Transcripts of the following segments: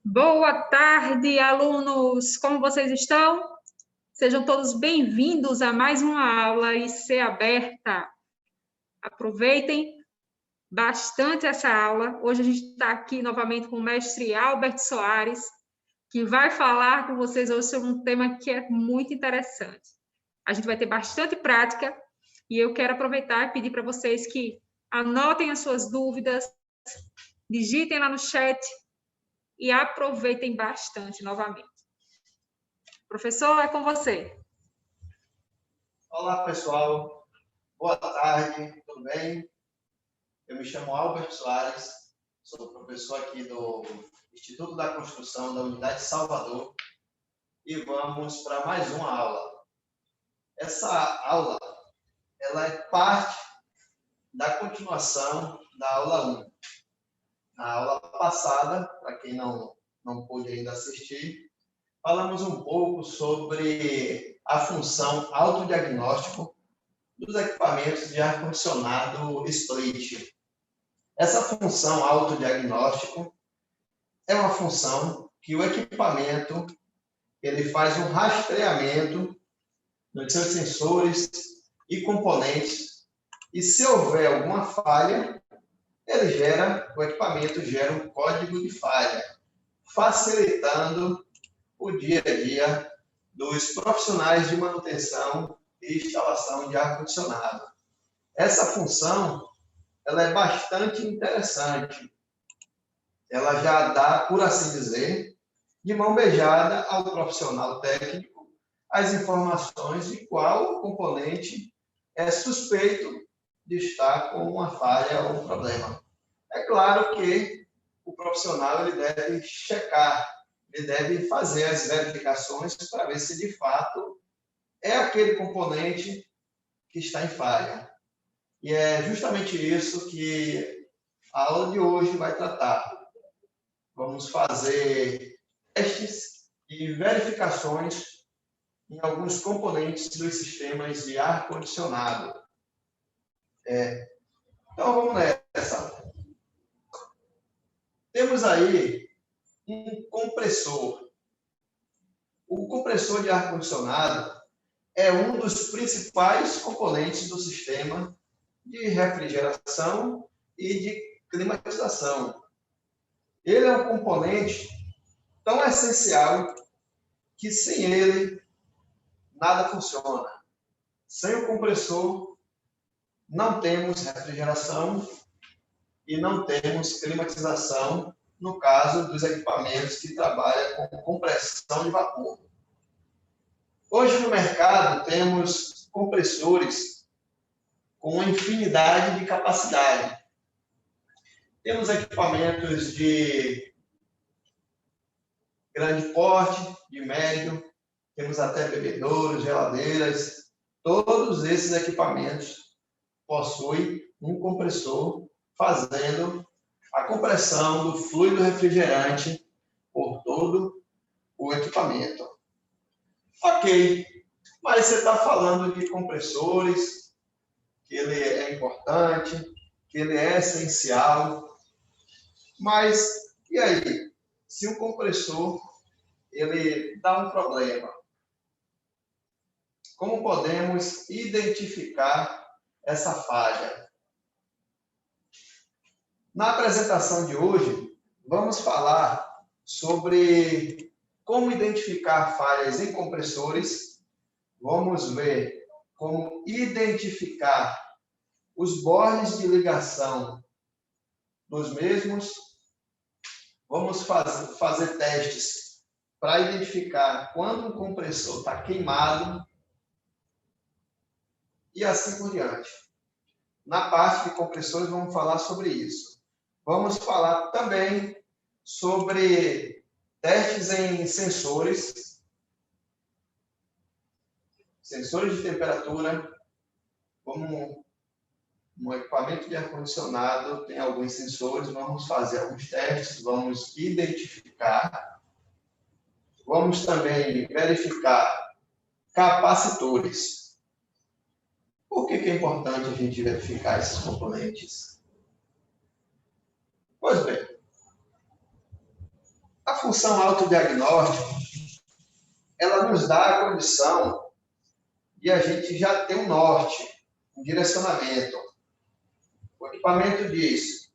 Boa tarde, alunos! Como vocês estão? Sejam todos bem-vindos a mais uma aula IC aberta. Aproveitem bastante essa aula. Hoje a gente está aqui novamente com o mestre Albert Soares, que vai falar com vocês hoje sobre um tema que é muito interessante. A gente vai ter bastante prática e eu quero aproveitar e pedir para vocês que anotem as suas dúvidas, digitem lá no chat e aproveitem bastante novamente. Professor, é com você. Olá, pessoal. Boa tarde, tudo bem? Eu me chamo Albert Soares, sou professor aqui do Instituto da Construção da Unidade Salvador e vamos para mais uma aula. Essa aula, ela é parte da continuação da aula 1. Na aula passada, para quem não pôde ainda assistir, falamos um pouco sobre a função autodiagnóstico dos equipamentos de ar-condicionado split. Essa função autodiagnóstico é uma função que o equipamento ele faz um rastreamento dos seus sensores e componentes e se houver alguma falha, o equipamento gera um código de falha, facilitando o dia a dia dos profissionais de manutenção e instalação de ar-condicionado. Essa função ela é bastante interessante. Ela já dá, por assim dizer, de mão beijada ao profissional técnico as informações de qual componente é suspeito de estar com uma falha ou um problema. É claro que o profissional ele deve checar, ele deve fazer as verificações para ver se de fato é aquele componente que está em falha. E é justamente isso que a aula de hoje vai tratar. Vamos fazer testes e verificações em alguns componentes dos sistemas de ar-condicionado. Então, vamos nessa. Temos aí um compressor. O compressor de ar-condicionado é um dos principais componentes do sistema de refrigeração e de climatização. Ele é um componente tão essencial que sem ele nada funciona. Sem o compressor não temos refrigeração e não temos climatização no caso dos equipamentos que trabalham com compressão de vapor. Hoje no mercado temos compressores com uma infinidade de capacidade. Temos equipamentos de grande porte, de médio, temos até bebedouros, geladeiras. Todos esses equipamentos possuem um compressor fazendo a compressão do fluido refrigerante por todo o equipamento. Ok, mas você está falando de compressores, que ele é importante, que ele é essencial, mas e aí? Se o compressor ele dá um problema, como podemos identificar essa falha? Na apresentação de hoje, vamos falar sobre como identificar falhas em compressores, vamos ver como identificar os bornes de ligação dos mesmos, vamos fazer testes para identificar quando o compressor está queimado e assim por diante. Na parte de compressores, vamos falar sobre isso. Vamos falar também sobre testes em sensores de temperatura, como no equipamento de ar-condicionado tem alguns sensores, vamos fazer alguns testes, vamos identificar, vamos também verificar capacitores. Por que é importante a gente verificar esses componentes? Pois bem, função autodiagnóstica, ela nos dá a condição de a gente já ter um norte, um direcionamento. O equipamento diz: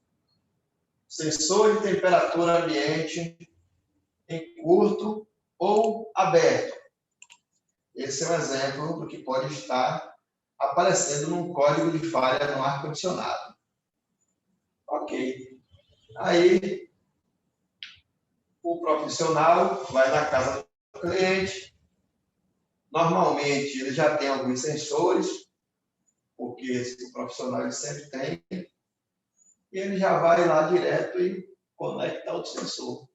sensor de temperatura ambiente em curto ou aberto. Esse é um exemplo do que pode estar aparecendo num código de falha no ar-condicionado. Ok. Aí, o profissional vai na casa do cliente. Normalmente, ele já tem alguns sensores, porque o profissional ele sempre tem, e ele já vai lá direto e conecta outro sensor.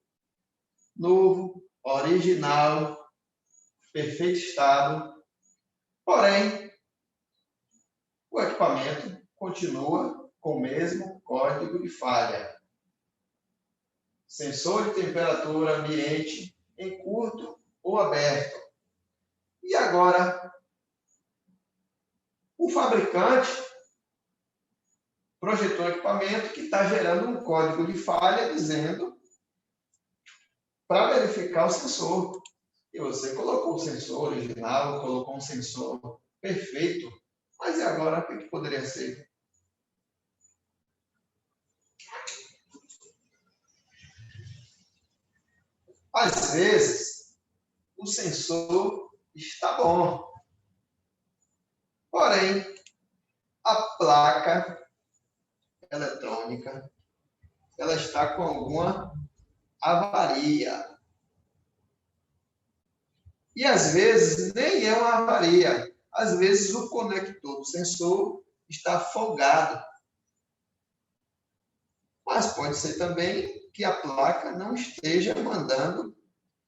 Novo, original, perfeito estado, porém, o equipamento continua com o mesmo código de falha. Sensor de temperatura ambiente em curto ou aberto. E agora, o fabricante projetou um equipamento que está gerando um código de falha dizendo para verificar o sensor. E você colocou o sensor original, colocou um sensor perfeito, mas e agora o que poderia ser? Às vezes, o sensor está bom, porém, a placa eletrônica ela está com alguma avaria. E às vezes nem é uma avaria. Às vezes o conector do sensor está folgado. Mas pode ser também que a placa não esteja mandando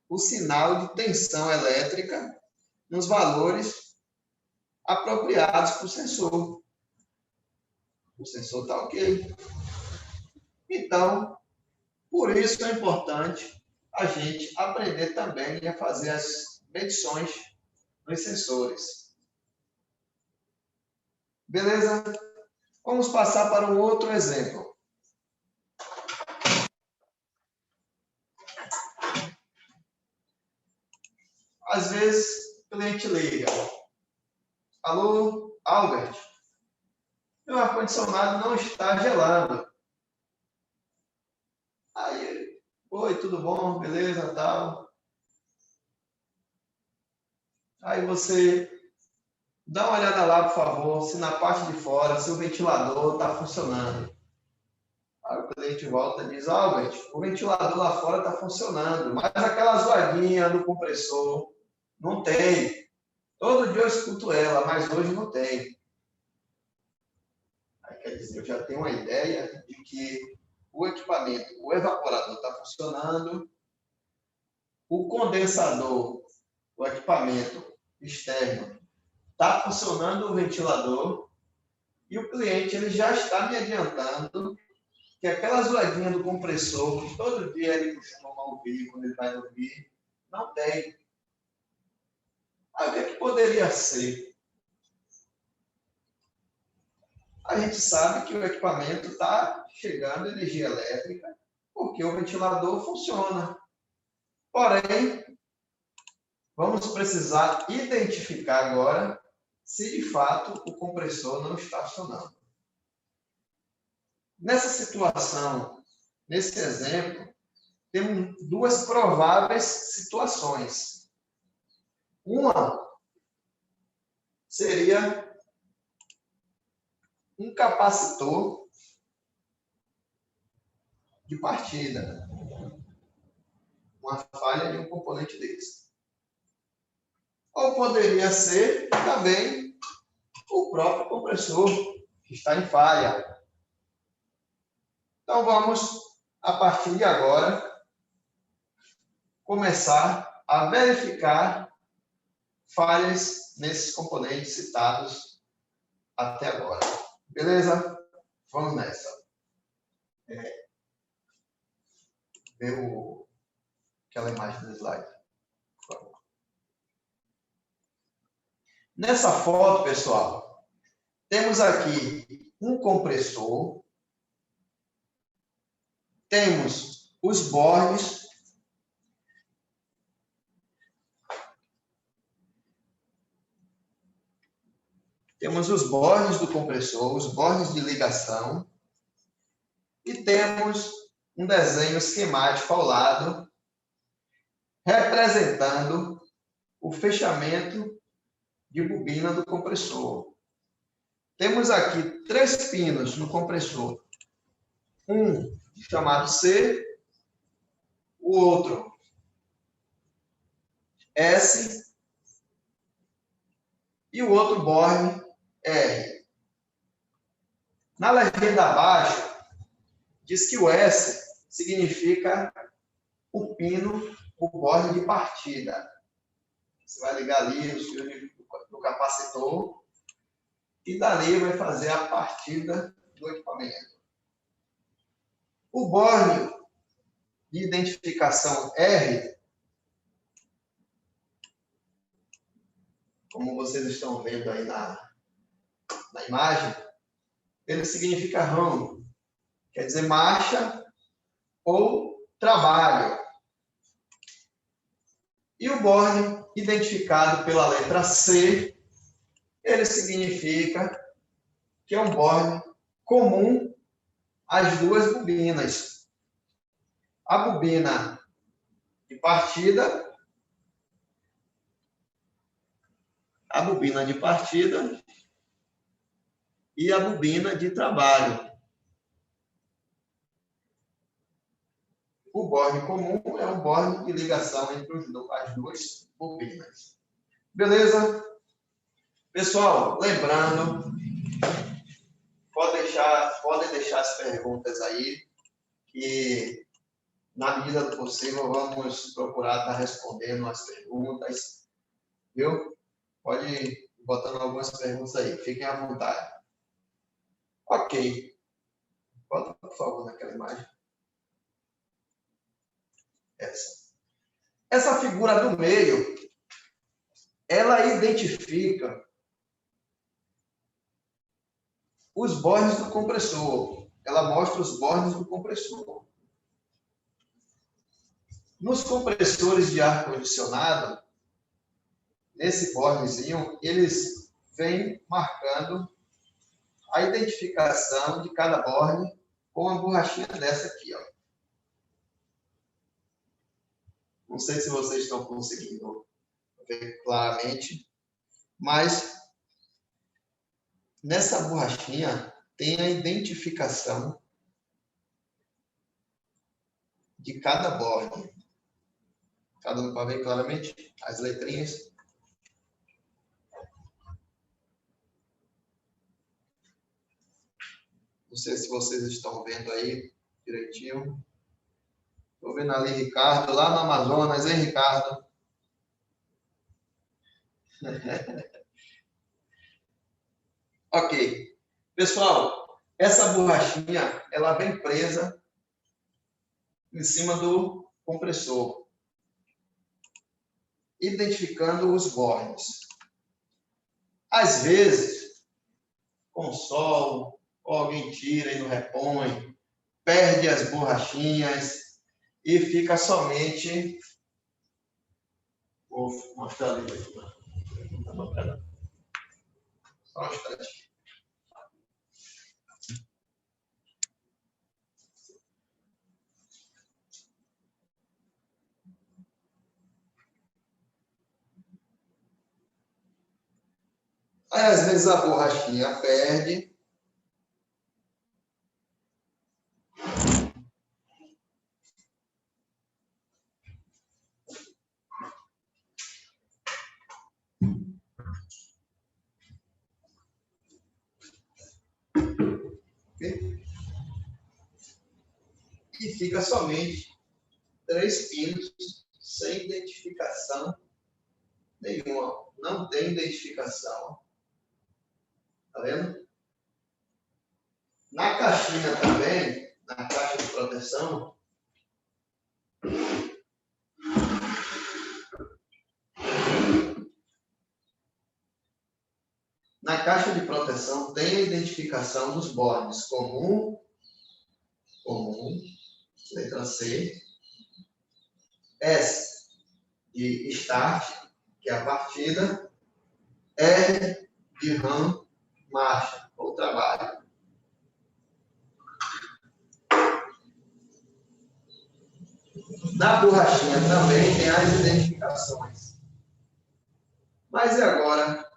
o sinal de tensão elétrica nos valores apropriados para o sensor. O sensor está ok. Então, por isso é importante a gente aprender também a fazer as medições nos sensores. Beleza? Vamos passar para um outro exemplo. Às vezes, o cliente liga. Alô, Albert? Meu ar-condicionado não está gelando. Aí, oi, tudo bom? Beleza, tal. Aí você dá uma olhada lá, por favor, se na parte de fora, se o ventilador está funcionando. Aí o cliente volta e diz: Albert, o ventilador lá fora está funcionando, mas aquela zoadinha do compressor não tem. Todo dia eu escuto ela, mas hoje não tem. Aí quer dizer, eu já tenho uma ideia de que o equipamento, o evaporador está funcionando, o condensador, o equipamento externo, está funcionando o ventilador, e o cliente ele já está me adiantando que aquela zoadinha do compressor, que todo dia ele costuma ouvir quando ele vai dormir, não tem. Aí o que é que poderia ser? A gente sabe que o equipamento está chegando energia elétrica porque o ventilador funciona. Porém, vamos precisar identificar agora se de fato o compressor não está funcionando. Nessa situação, nesse exemplo, temos duas prováveis situações. Uma seria um capacitor de partida, uma falha de um componente desse. Ou poderia ser também o próprio compressor que está em falha. Então vamos, a partir de agora, começar a verificar falhas nesses componentes citados até agora. Beleza? Vamos nessa. Ver aquela imagem do slide, por favor. Nessa foto, pessoal, temos aqui um compressor, temos os bornes Temos os bornes do compressor, os bornes de ligação, e temos um desenho esquemático ao lado, representando o fechamento de bobina do compressor. Temos aqui 3 pinos no compressor. Um chamado C, o outro S e o outro borne R. Na legenda abaixo, diz que o S significa o pino, o borne de partida. Você vai ligar ali os fios do capacitor e dali vai fazer a partida do equipamento. O borne de identificação R, como vocês estão vendo aí na imagem, ele significa run, quer dizer marcha ou trabalho. E o borne identificado pela letra C, ele significa que é um borne comum às 2 bobinas. A bobina de partida, e a bobina de trabalho. O borne comum é um borne de ligação entre as 2 bobinas. Beleza? Pessoal, lembrando, podem deixar as perguntas aí, que na medida do possível vamos procurar estar respondendo as perguntas, viu? Pode ir botando algumas perguntas aí, fiquem à vontade. Ok. Bota, por favor, naquela imagem. Essa figura do meio, ela identifica os bornes do compressor. Ela mostra os bornes do compressor. Nos compressores de ar-condicionado, nesse bornezinho, eles vêm marcando a identificação de cada borne com uma borrachinha dessa aqui, ó. Não sei se vocês estão conseguindo ver claramente, mas nessa borrachinha tem a identificação de cada borne. Está dando para ver claramente as letrinhas? Não sei se vocês estão vendo aí direitinho. Estou vendo ali Ricardo, lá no Amazonas, hein, Ricardo? Ok. Pessoal, essa borrachinha, ela vem presa em cima do compressor, identificando os bornes. Às vezes, com sol, ou alguém tira e não repõe, perde as borrachinhas e fica somente... Vou mostrar ali. Só um instante. Aí, às vezes, a borrachinha perde. E fica somente 3 pinos sem identificação nenhuma. Não tem identificação. Tá vendo? Na caixinha também, na caixa de proteção, na caixa de proteção tem a identificação dos bornes comum, letra C, S de start, que é a partida, R de run, marcha ou trabalho. Na borrachinha também tem as identificações. Mas e agora?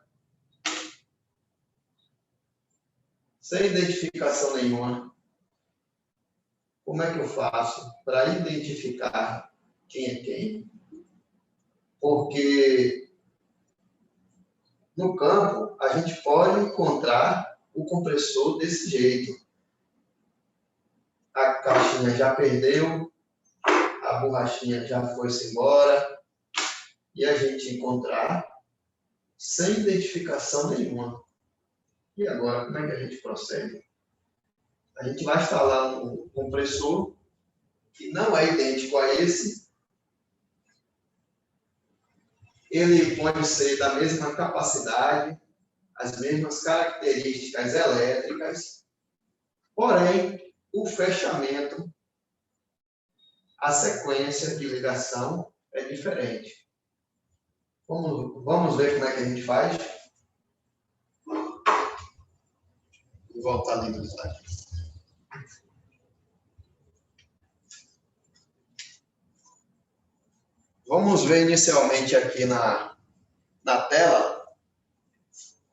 Sem identificação nenhuma, como é que eu faço para identificar quem é quem? Porque no campo a gente pode encontrar o compressor desse jeito. A caixinha já perdeu, a borrachinha já foi-se embora, e a gente encontrar sem identificação nenhuma. E agora, como é que a gente procede? A gente vai instalar um compressor que não é idêntico a esse. Ele pode ser da mesma capacidade, as mesmas características elétricas, porém, o fechamento, a sequência de ligação é diferente. Vamos ver como é que a gente faz? Vou voltar ali no slide. Vamos ver inicialmente aqui na tela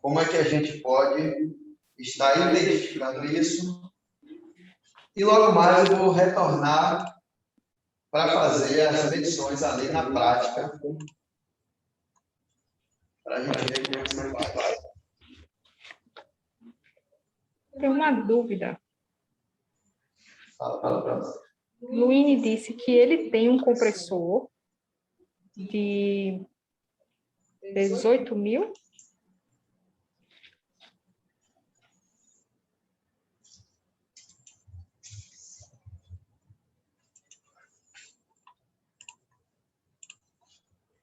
como é que a gente pode estar identificando isso. E logo mais eu vou retornar para fazer as medições ali na prática, para a gente ver como é que você faz. Tem uma dúvida. Fala para nós. Luíne disse que ele tem um compressor de 18 mil.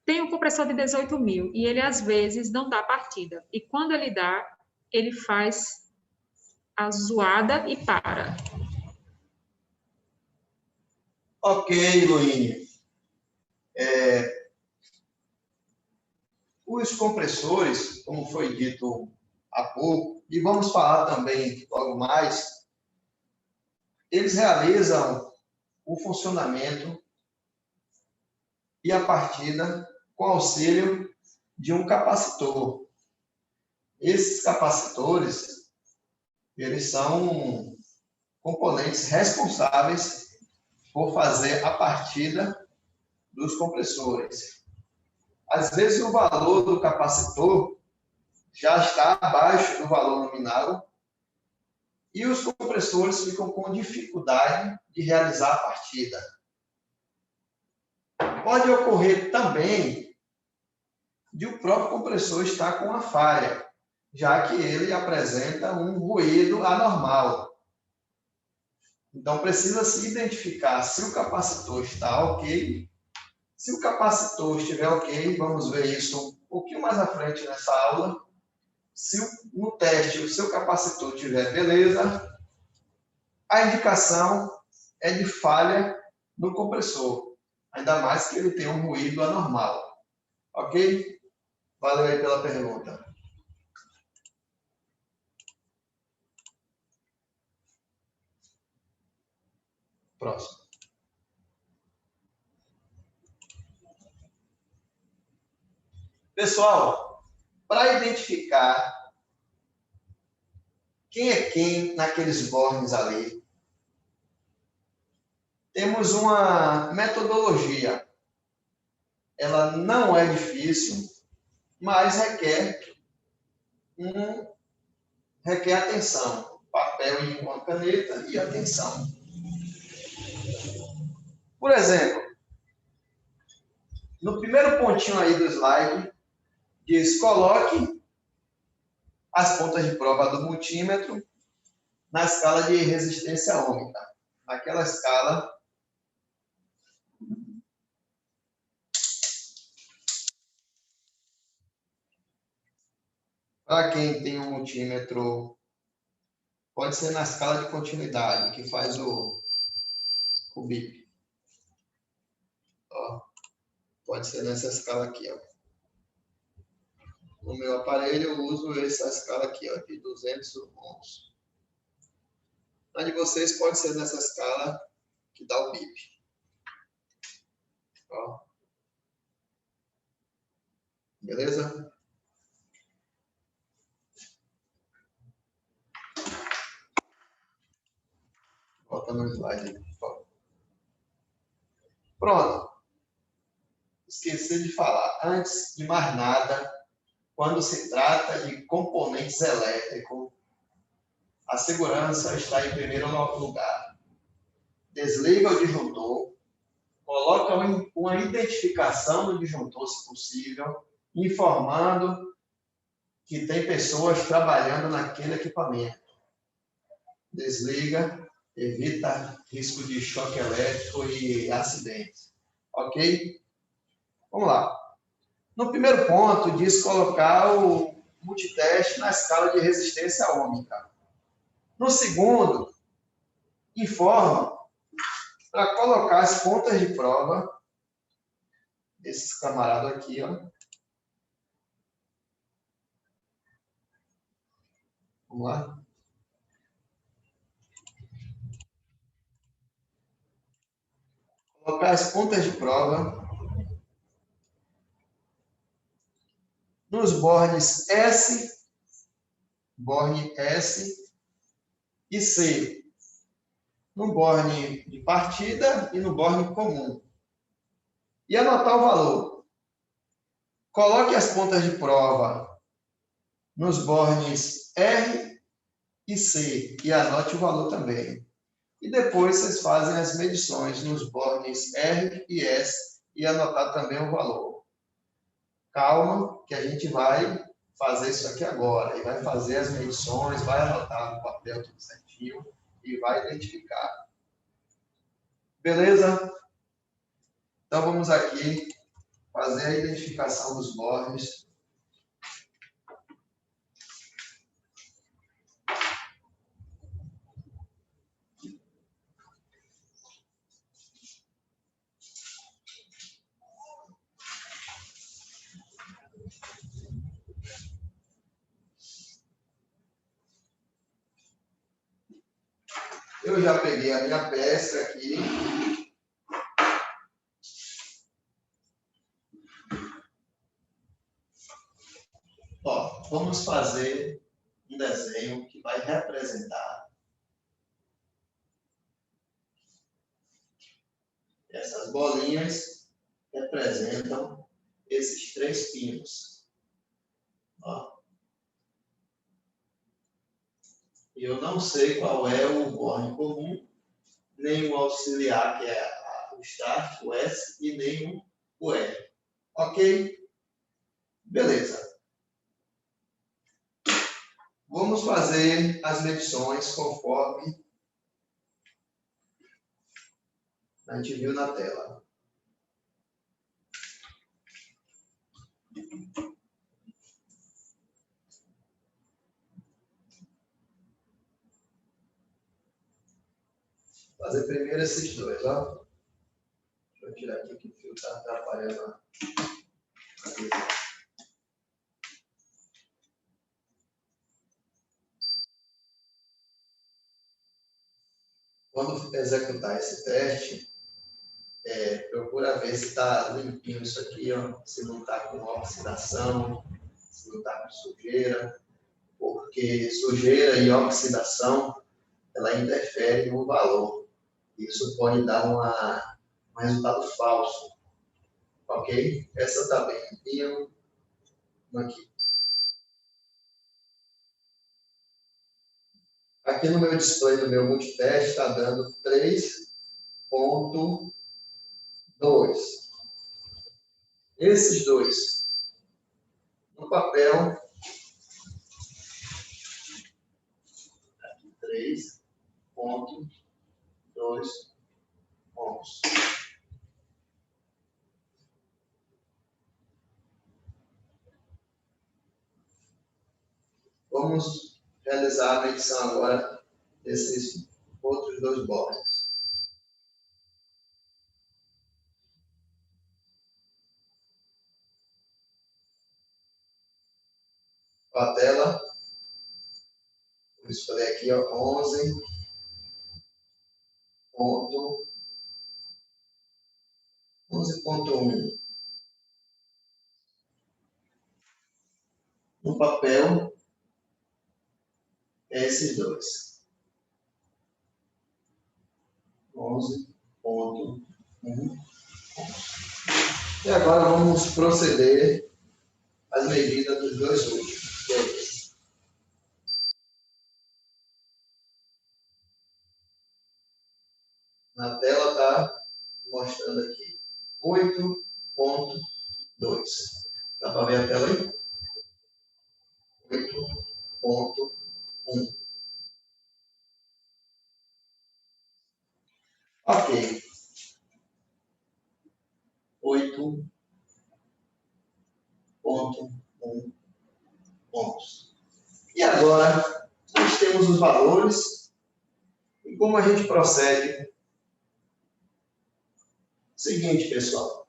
Tem um compressor de 18 mil e ele, às vezes, não dá partida. E quando ele dá, ele faz a zoada e para. Ok, Luíne. Os compressores, como foi dito há pouco, e vamos falar também logo mais, eles realizam o funcionamento e a partida com auxílio de um capacitor. Esses capacitores, eles são componentes responsáveis por fazer a partida dos compressores. Às vezes o valor do capacitor já está abaixo do valor nominal e os compressores ficam com dificuldade de realizar a partida. Pode ocorrer também de o próprio compressor estar com uma falha, já que ele apresenta um ruído anormal. Então, precisa se identificar se o capacitor está ok. Se o capacitor estiver ok, vamos ver isso um pouquinho mais à frente nessa aula. Se no teste o seu capacitor estiver beleza, a indicação é de falha no compressor. Ainda mais que ele tem um ruído anormal. Ok? Valeu aí pela pergunta. Próximo. Pessoal, para identificar quem é quem naqueles bornes ali, temos uma metodologia. Ela não é difícil, mas requer atenção. Papel e uma caneta e atenção. Por exemplo, no primeiro pontinho aí do slide, diz: coloque as pontas de prova do multímetro na escala de resistência ohmica. Naquela escala para quem tem um multímetro, pode ser na escala de continuidade, que faz o bip. Ó, pode ser nessa escala aqui, ó. no meu aparelho, eu uso essa escala aqui, ó, de 200 ohms. A de vocês pode ser nessa escala que dá o bip. Ó. Beleza? Volta no slide aí, por favor. Pronto. Esqueci de falar. Antes de mais nada, quando se trata de componentes elétricos, a segurança está em primeiro lugar. Desliga o disjuntor, coloca uma identificação do disjuntor, se possível, informando que tem pessoas trabalhando naquele equipamento. Desliga, evita risco de choque elétrico e acidentes. Ok? Vamos lá. No primeiro ponto, diz colocar o multiteste na escala de resistência ohmica. No segundo, informa para colocar as pontas de prova desses camaradas aqui, ó. Vamos lá. Colocar as pontas de prova nos bornes borne S e C, no borne de partida e no borne comum. E anotar o valor. Coloque as pontas de prova nos bornes R e C e anote o valor também. E depois vocês fazem as medições nos bornes R e S e anotar também o valor. Calma, que a gente vai fazer isso aqui agora. E vai fazer as medições, vai anotar no papel tudo certinho e vai identificar. Beleza? Então vamos aqui fazer a identificação dos bornes. Eu já peguei a minha peça aqui. Ó, vamos fazer um desenho que vai representar essas bolinhas, representam esses 3 pinos. Ó. Eu não sei qual é o borne comum, nem o auxiliar, que é o start, o S, e nem o R. Ok? Beleza. Vamos fazer as medições conforme a gente viu na tela. Fazer primeiro esses dois, ó. Deixa eu tirar aqui que o fio está atrapalhando a visão. Quando executar esse teste, procura ver se está limpinho isso aqui, ó, se não está com oxidação, se não está com sujeira, porque sujeira e oxidação, ela interfere no valor. Isso pode dar um resultado falso, ok? Essa está bem limpinha, aqui. Aqui no meu display do meu multiteste está dando 3,2. Esses dois no papel, 3,2 ohms. Vamos realizar a medição agora desses outros 2 bornes. com a tela. Vou escolher aqui, ó, 11.1. No papel, é esses dois. 11.1. E agora vamos proceder às medidas dos dois últimos, que é esse. Na tela está mostrando aqui 8.2. Dá para ver a tela aí? 8.1. Ok. 8.1 pontos. E agora, nós temos os valores. E como a gente procede? Seguinte, pessoal.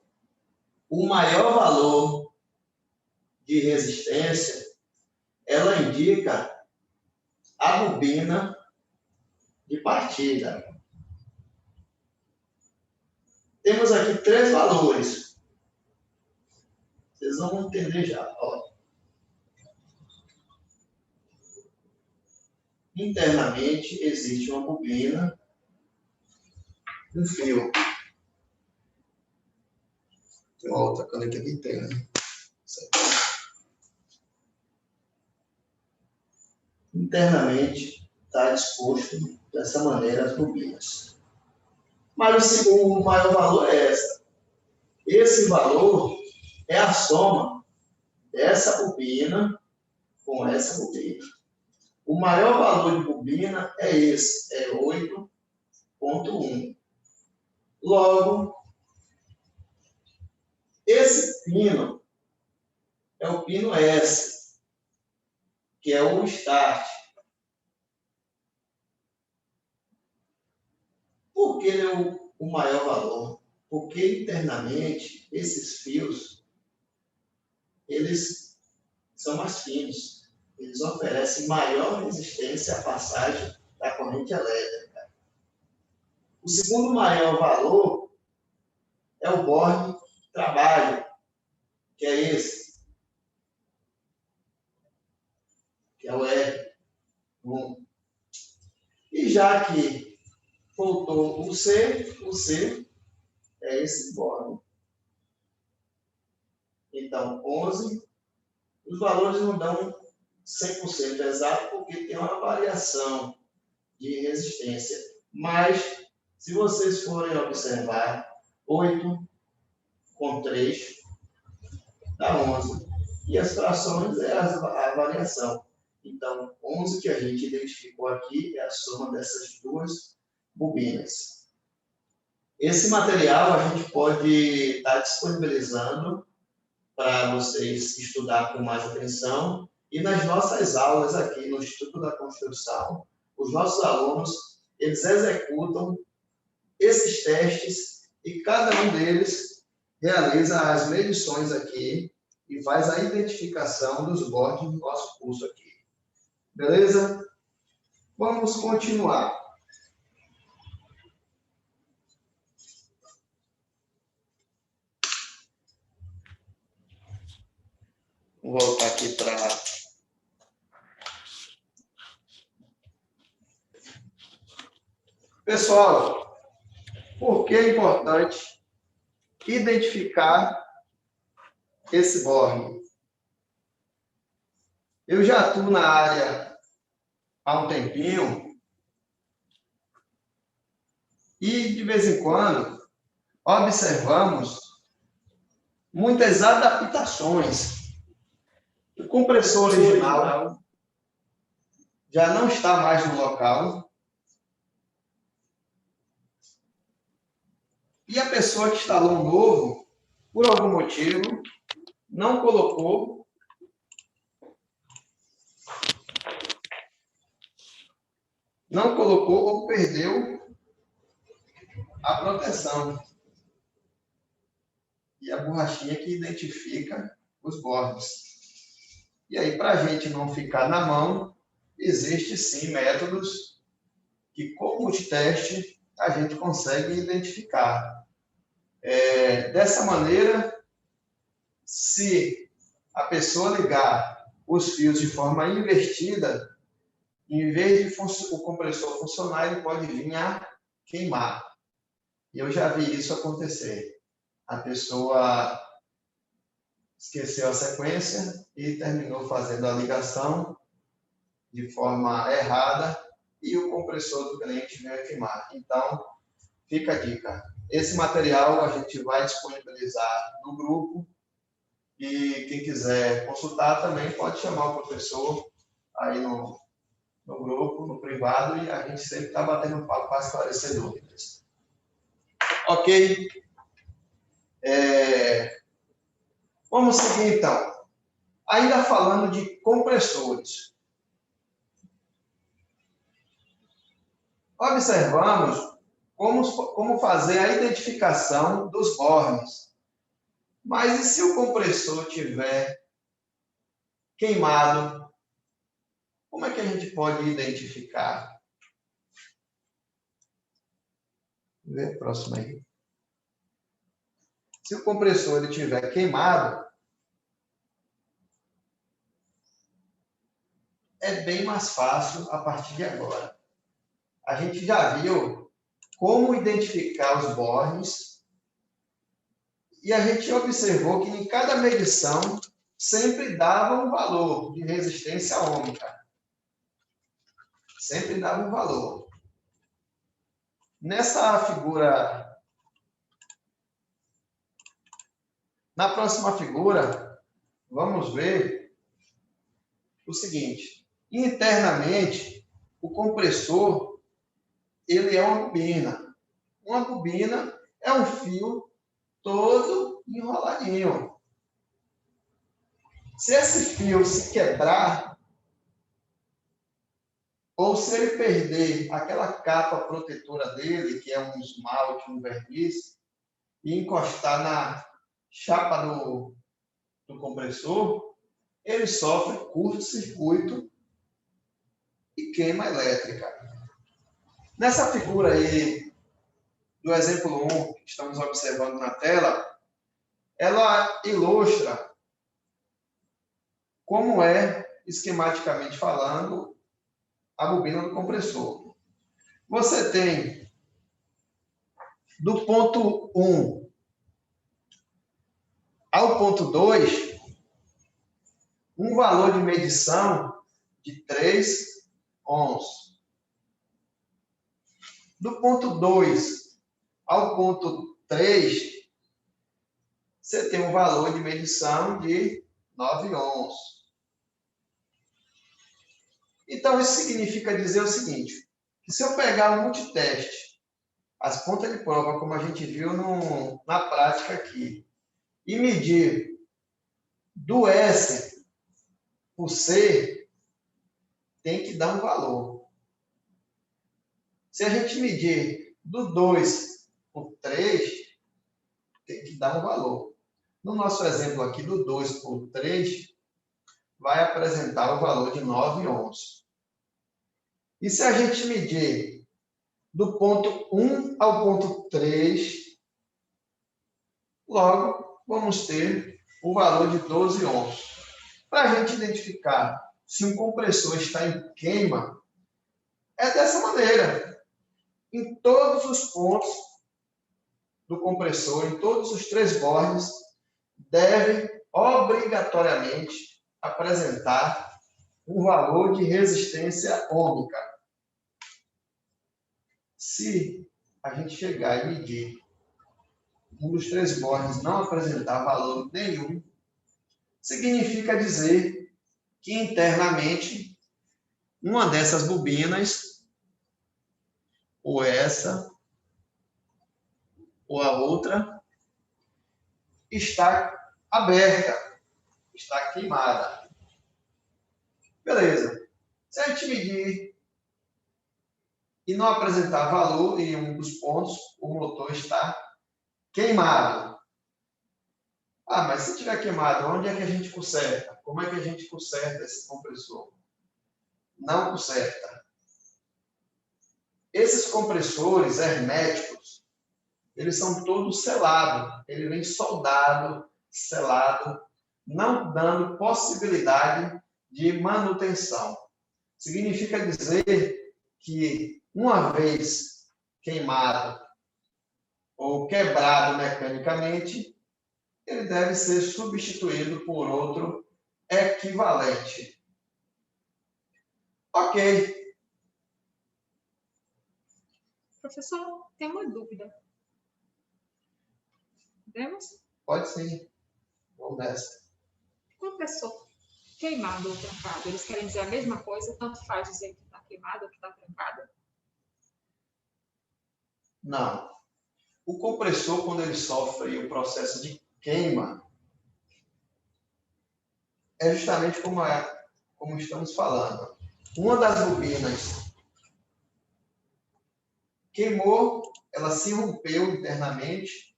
O maior valor de resistência, ela indica a bobina de partida. Temos aqui 3 valores. Vocês vão entender já. Ó. Internamente existe uma bobina, um fio. Tem uma outra caneta aqui, tem, né? Internamente está disposto dessa maneira as bobinas. Mas o maior valor é essa. Esse valor é a soma dessa bobina com essa bobina. O maior valor de bobina é esse, é 8.1. Logo, esse pino é o pino S, que é o start. Por que ele é o maior valor? Porque internamente esses fios, eles são mais finos. Eles oferecem maior resistência à passagem da corrente elétrica. O segundo maior valor é o borne trabalho, que é esse, que é o R1. E já que faltou o C é esse borne. Então, 11, os valores não dão 100% exato, porque tem uma variação de resistência. Mas, se vocês forem observar, 8 com 3 dá 11. E as frações é a variação. Então, 11 que a gente identificou aqui é a soma dessas duas bobinas. Esse material a gente pode estar disponibilizando para vocês estudar com mais atenção. E nas nossas aulas aqui no Instituto da Construção, os nossos alunos, eles executam esses testes e cada um deles realiza as medições aqui e faz a identificação dos bordes do nosso curso aqui. Beleza? Vamos continuar. Vou voltar aqui para... Pessoal, por que é importante identificar esse borne? Eu já atuo na área há um tempinho e, de vez em quando, observamos muitas adaptações. O compressor original já não está mais no local e a pessoa que instalou um novo, por algum motivo, não colocou ou perdeu a proteção. E a borrachinha que identifica os bordes. E aí, para a gente não ficar na mão, existe sim métodos que, com o multiteste, a gente consegue identificar. Dessa maneira, se a pessoa ligar os fios de forma invertida, em vez de o compressor funcionar, ele pode vir a queimar. E eu já vi isso acontecer. A pessoa esqueceu a sequência e terminou fazendo a ligação de forma errada e o compressor do cliente veio a queimar. Então, fica a dica. Esse material a gente vai disponibilizar no grupo e quem quiser consultar também pode chamar o professor aí no grupo, no privado, e a gente sempre está batendo um papo para esclarecer dúvidas. Ok? Vamos seguir, então. Ainda falando de compressores. Observamos como fazer a identificação dos bornes. Mas e se o compressor tiver queimado? Como é que a gente pode identificar? Vê a próxima aí. Se o compressor ele tiver queimado, é bem mais fácil a partir de agora. A gente já viu como identificar os bornes e a gente observou que em cada medição sempre dava um valor de resistência ohmica. Sempre dava um valor. Nessa figura, na próxima figura, vamos ver o seguinte. Internamente, o compressor, ele é uma bobina. Uma bobina é um fio todo enroladinho. Se esse fio se quebrar, ou se ele perder aquela capa protetora dele, que é um esmalte, um verniz, e encostar na chapa do compressor, ele sofre curto-circuito e queima elétrica. Nessa figura aí, do exemplo 1, que estamos observando na tela, ela ilustra como é, esquematicamente falando, a bobina do compressor. Você tem, do ponto 1 ao ponto 2, um valor de medição de 3 ohms. Do ponto 2 ao ponto 3, você tem um valor de medição de 9 ohms. Então, isso significa dizer o seguinte, que se eu pegar um multiteste, as pontas de prova, como a gente viu na prática aqui, e medir do S por C, tem que dar um valor. Se a gente medir do 2 por 3, tem que dar um valor. No nosso exemplo aqui, do 2 por 3, vai apresentar o valor de 9 ohms. E se a gente medir do ponto 1 ao ponto 3, logo vamos ter o valor de 12 ohms. Para a gente identificar se um compressor está em queima, é dessa maneira. Em todos os pontos do compressor, em todos os 3 bornes, deve obrigatoriamente apresentar um valor de resistência ohmica. Se a gente chegar e medir um dos 3 bornes não apresentar valor nenhum, significa dizer que internamente uma dessas bobinas, ou essa, ou a outra, está aberta, está queimada. Beleza. Se a gente medir e não apresentar valor em um dos pontos, o motor está queimado. Ah, mas se tiver queimado, onde é que a gente conserta? Como é que a gente conserta esse compressor? Não conserta. Esses compressores herméticos, eles são todos selados. Ele vem soldado, selado, não dando possibilidade de manutenção. Significa dizer que, uma vez queimado ou quebrado mecanicamente, ele deve ser substituído por outro equivalente. Ok. Professor, tem uma dúvida. Podemos? Pode sim. Vamos nessa. Compressor queimado ou trancado, eles querem dizer a mesma coisa, tanto faz dizer que está queimado ou que está trancado? Não. O compressor, quando ele sofre o processo de queima, é justamente como estamos falando. Uma das bobinas queimou, ela se rompeu internamente,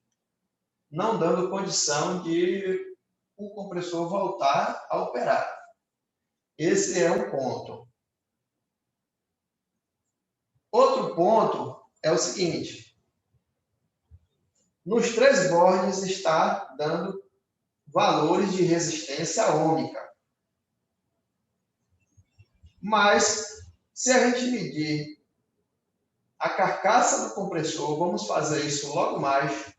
não dando condição de o compressor voltar a operar. Esse é um ponto. Outro ponto é o seguinte: nos três bornes está dando valores de resistência ômica. Mas, se a gente medir a carcaça do compressor, vamos fazer isso logo mais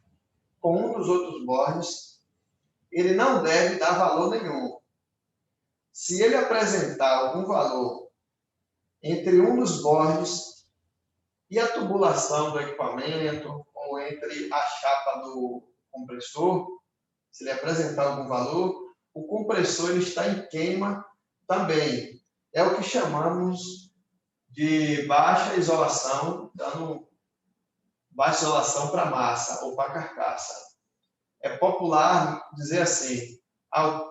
com um dos outros bornes, ele não deve dar valor nenhum. Se ele apresentar algum valor entre um dos bornes e a tubulação do equipamento, ou entre a chapa do compressor, se ele apresentar algum valor, o compressor ele está em queima também. É o que chamamos de baixa isolação, dando baixa isolação para a massa ou para a carcaça. É popular dizer assim: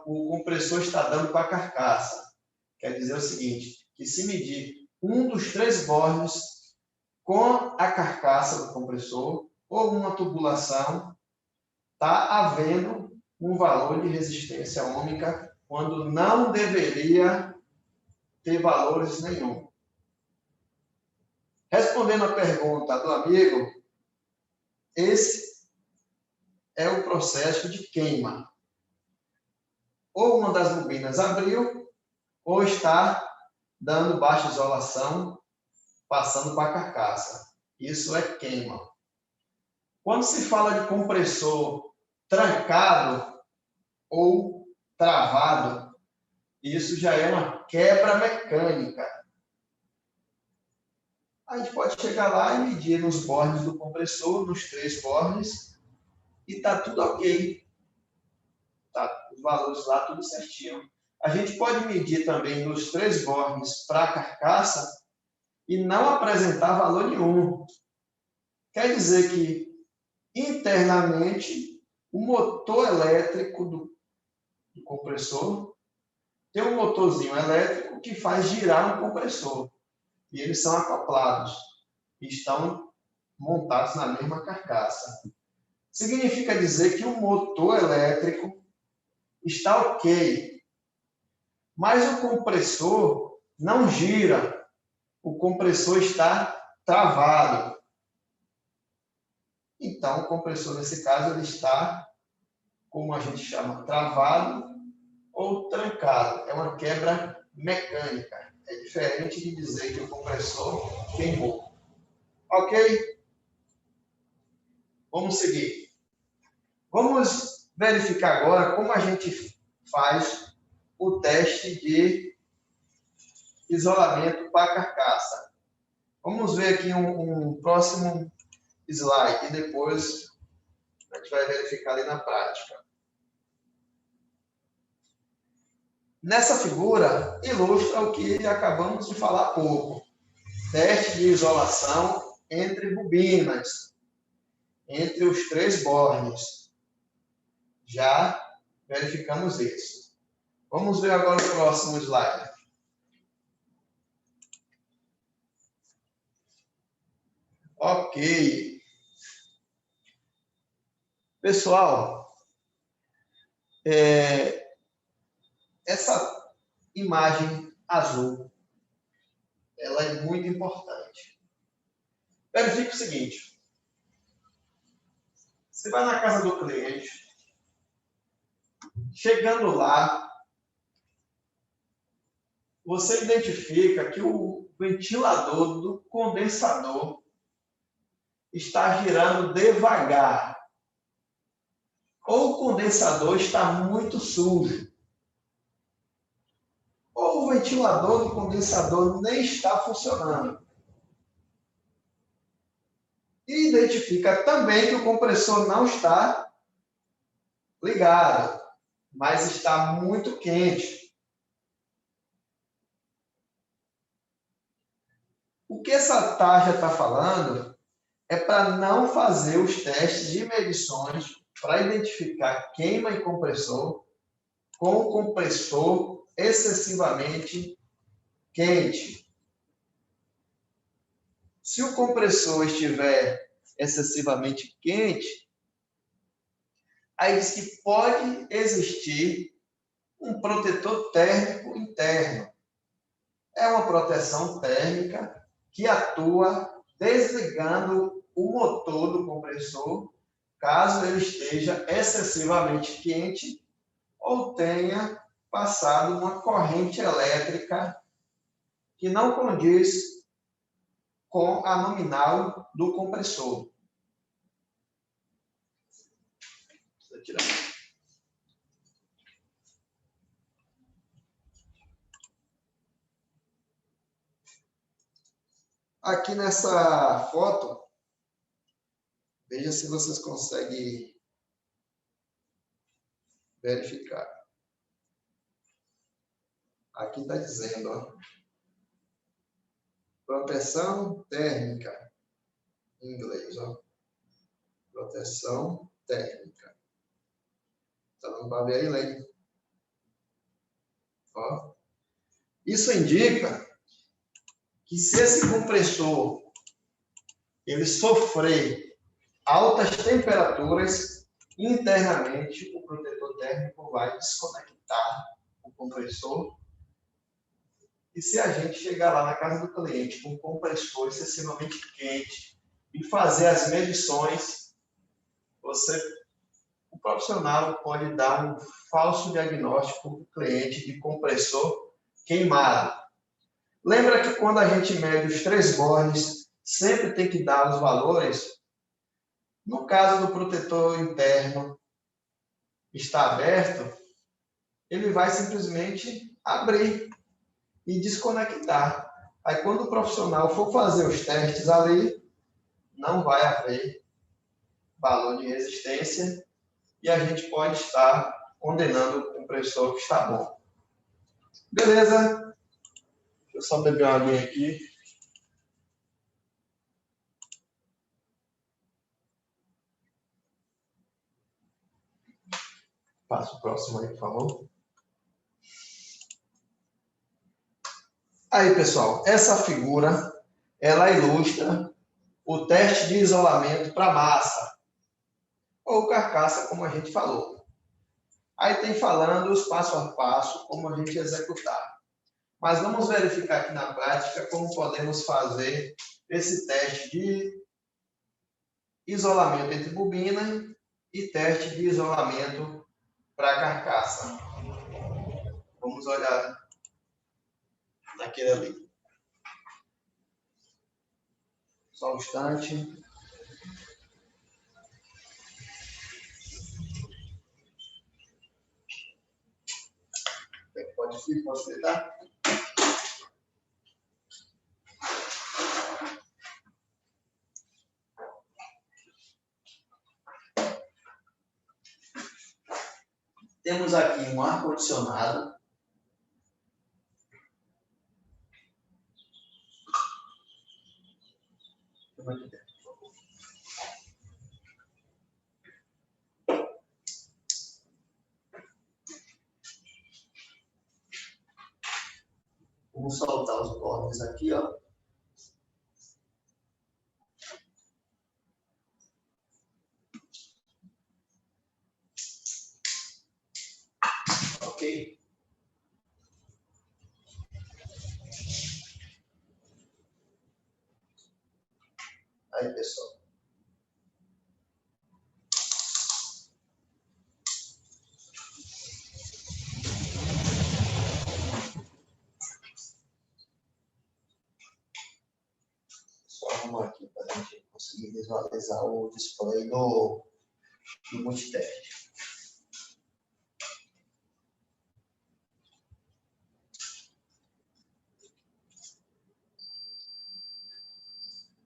o compressor está dando para a carcaça. Quer dizer o seguinte, que se medir um dos três bornes com a carcaça do compressor ou uma tubulação, está havendo um valor de resistência ômica quando não deveria ter valores nenhum. Respondendo à pergunta do amigo, esse é o processo de queima. Ou uma das bobinas abriu, ou está dando baixa isolação, passando para a carcaça. Isso é queima. Quando se fala de compressor trancado ou travado, isso já é uma quebra mecânica. A gente pode chegar lá e medir nos bornes do compressor, nos três bornes, e está tudo ok. Tá, os valores lá, tudo certinho. A gente pode medir também nos três bornes para a carcaça e não apresentar valor nenhum. Quer dizer que, internamente, o motor elétrico do compressor tem um motorzinho elétrico que faz girar um compressor. E eles são acoplados e estão montados na mesma carcaça. Significa dizer que o motor elétrico está ok, mas o compressor não gira. O compressor está travado. Então, o compressor, nesse caso, ele está, como a gente chama, travado ou trancado. É uma quebra mecânica. É diferente de dizer que o compressor queimou. Ok? Vamos seguir. Vamos verificar agora como a gente faz o teste de isolamento para a carcaça. Vamos ver aqui um próximo slide e depois a gente vai verificar ali na prática. Nessa figura, ilustra o que acabamos de falar há pouco. Teste de isolação entre bobinas, entre os três bornes. Já verificamos isso. Vamos ver agora o próximo slide. Ok. Pessoal, essa imagem azul, ela é muito importante. Verifique o seguinte. Você vai na casa do cliente, chegando lá, você identifica que o ventilador do condensador está girando devagar. Ou o condensador está muito sujo. Ou o ventilador do condensador nem está funcionando. E identifica também que o compressor não está ligado, mas está muito quente. O que essa tarja está falando é para não fazer os testes de medições para identificar queima em compressor com o compressor excessivamente quente. Se o compressor estiver excessivamente quente, aí diz que pode existir um protetor térmico interno. É uma proteção térmica que atua desligando o motor do compressor, caso ele esteja excessivamente quente ou tenha passado uma corrente elétrica que não condiz com a nominal do compressor. Vou tirar. Aqui nessa foto, veja se vocês conseguem verificar. Aqui está dizendo, ó, proteção térmica, em inglês, ó, proteção térmica. Está dando para ver aí, Lene? Ó. Isso indica que se esse compressor ele sofrer altas temperaturas, internamente o protetor térmico vai desconectar o compressor. E se a gente chegar lá na casa do cliente com um compressor excessivamente quente e fazer as medições, o profissional pode dar um falso diagnóstico para o cliente de compressor queimado. Lembra que quando a gente mede os 3 bornes, sempre tem que dar os valores? No caso do protetor interno está aberto, ele vai simplesmente abrir e desconectar. Aí quando o profissional for fazer os testes ali, não vai haver valor de resistência e a gente pode estar condenando o compressor que está bom. Beleza? Deixa eu só beber uma aguinha aqui. Passa o próximo aí, por favor. Aí, pessoal, essa figura, ela ilustra o teste de isolamento para massa, ou carcaça, como a gente falou. Aí tem falando os passo a passo, como a gente executar. Mas vamos verificar aqui na prática como podemos fazer esse teste de isolamento entre bobina e teste de isolamento para carcaça. Vamos olhar naquele ali. Só um instante. Pode facilitar? Temos aqui um ar-condicionado. Vamos soltar os bordes aqui, ó. Aí, pessoal. Só arrumar aqui para a gente conseguir visualizar o display do multiteste.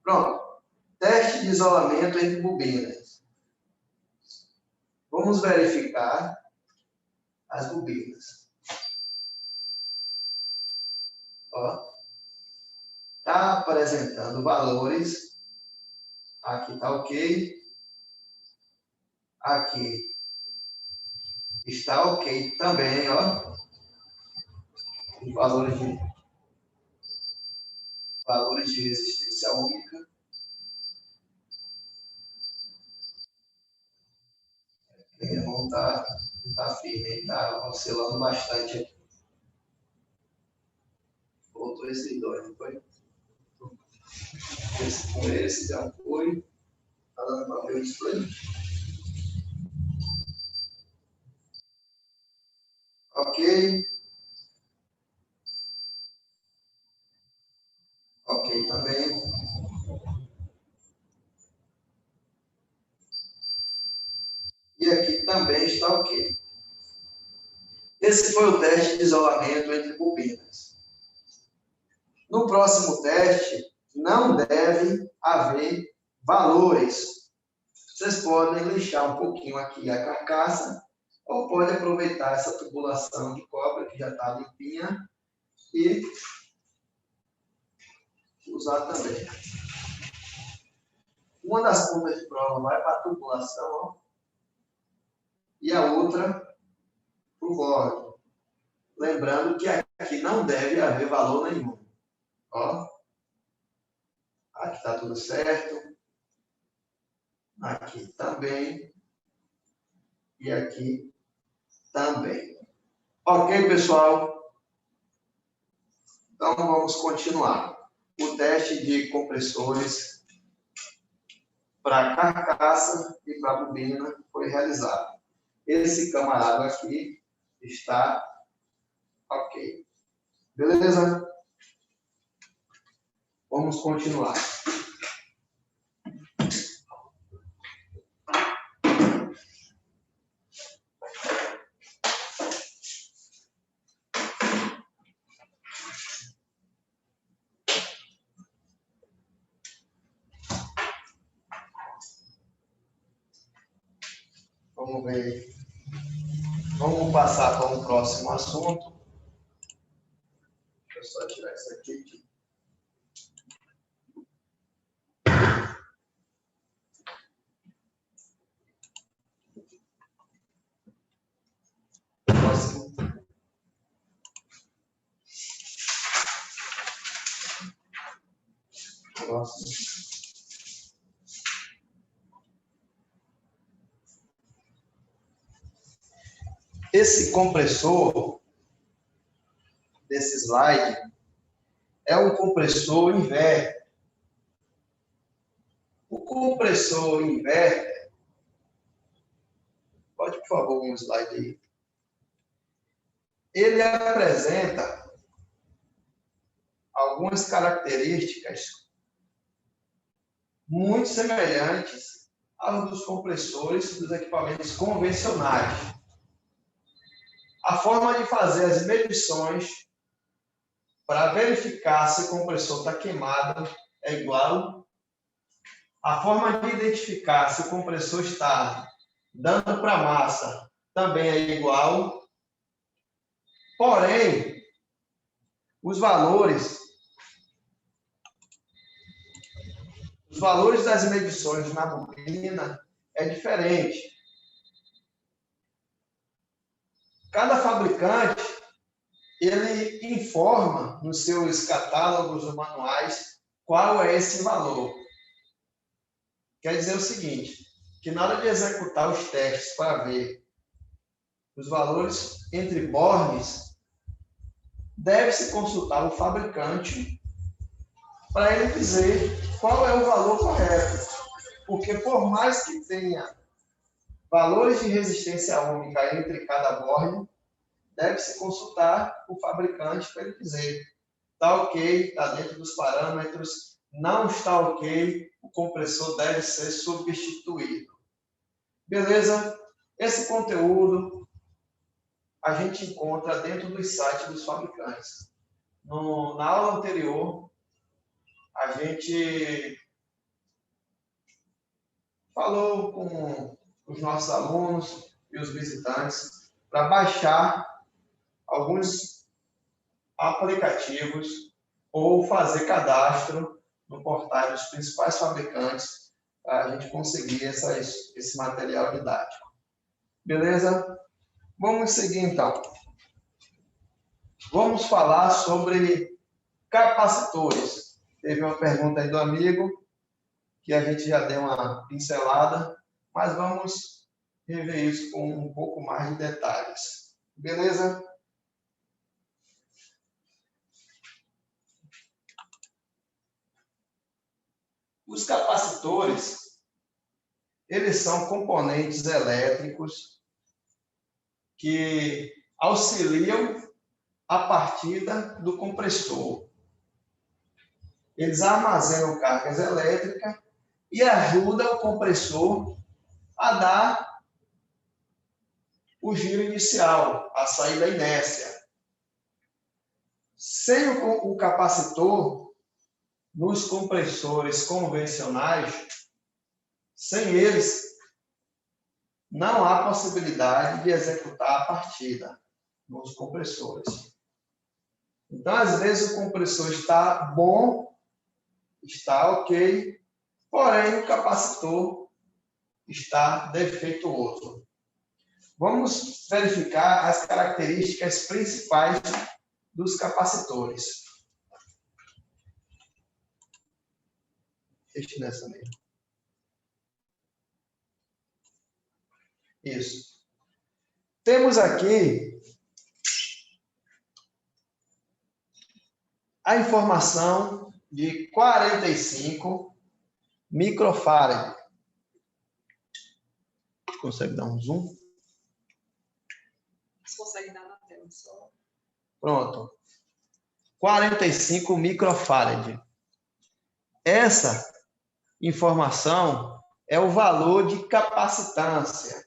Pronto. Teste de isolamento entre bobinas. Vamos verificar as bobinas. Está apresentando valores. Aqui está ok. Aqui está ok também, ó. Os valores de resistência única. Não está firme, está oscilando bastante aqui. Voltou esses dois, não foi? Esse com esse já foi. Está dando para ver o display? Ok. Ok também. E aqui também está ok. Esse foi o teste de isolamento entre bobinas. No próximo teste, não deve haver valores. Vocês podem lixar um pouquinho aqui a carcaça, ou pode aproveitar essa tubulação de cobre, que já está limpinha, e usar também. Uma das pontas de prova vai para a tubulação, ó, e a outra para o borde. Lembrando que aqui não deve haver valor nenhum. Ó. Aqui está tudo certo. Aqui também. E aqui também. Ok, pessoal? Então, vamos continuar. O teste de compressores para carcaça e para bobina foi realizado. Esse camarada aqui está ok. Beleza? Vamos continuar. Vamos ver. Vamos passar para um próximo assunto. Deixa eu só tirar isso aqui. Próximo. Esse compressor desse slide é um compressor inverter. O compressor inverter, pode, por favor, um slide aí. Ele apresenta algumas características muito semelhantes aos dos compressores dos equipamentos convencionais. A forma de fazer as medições para verificar se o compressor está queimado é igual. A forma de identificar se o compressor está dando para a massa também é igual. Porém, os valores das medições na bobina é diferente. Cada fabricante, ele informa nos seus catálogos ou manuais qual é esse valor. Quer dizer o seguinte, que na hora de executar os testes para ver os valores entre bornes, deve-se consultar o fabricante para ele dizer qual é o valor correto. Porque por mais que tenha valores de resistência única entre cada borne, deve-se consultar o fabricante para ele dizer: está ok, está dentro dos parâmetros, não está ok, o compressor deve ser substituído. Beleza? Esse conteúdo a gente encontra dentro dos sites dos fabricantes. Na aula anterior, a gente falou com os nossos alunos e os visitantes para baixar alguns aplicativos ou fazer cadastro no portal dos principais fabricantes para a gente conseguir esse material didático. Beleza? Vamos seguir então. Vamos falar sobre capacitores. Teve uma pergunta aí do amigo que a gente já deu uma pincelada, mas vamos rever isso com um pouco mais de detalhes. Beleza? Os capacitores, eles são componentes elétricos que auxiliam a partida do compressor. Eles armazenam cargas elétricas e ajudam o compressor a dar o giro inicial, a sair da inércia. Sem o capacitor, nos compressores convencionais, sem eles, não há possibilidade de executar a partida nos compressores. Então, às vezes, o compressor está bom, está ok, porém, o capacitor está defeituoso. Vamos verificar as características principais dos capacitores. Este nessa mesmo. Isso. Temos aqui a informação de 45 microfarad. Consegue dar um zoom? Você consegue dar na tela só. Pronto. 45 microfarad. Essa informação é o valor de capacitância.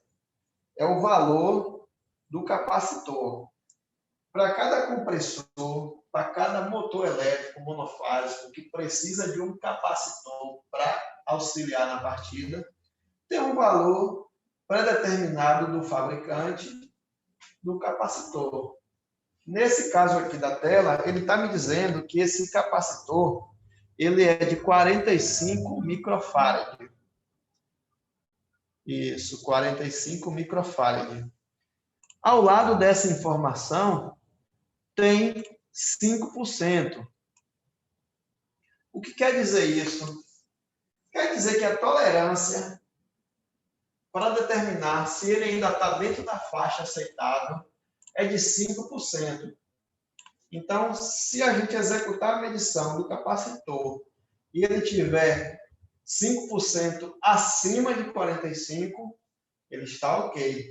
É o valor do capacitor. Para cada compressor, para cada motor elétrico monofásico que precisa de um capacitor para auxiliar na partida, tem um valor pré-determinado do fabricante do capacitor. Nesse caso aqui da tela, ele está me dizendo que esse capacitor ele é de 45 microfarad. Isso, 45 microfarad. Ao lado dessa informação, tem 5%. O que quer dizer isso? Quer dizer que a tolerância para determinar se ele ainda está dentro da faixa aceitável é de 5%. Então, se a gente executar a medição do capacitor e ele tiver 5% acima de 45, ele está ok.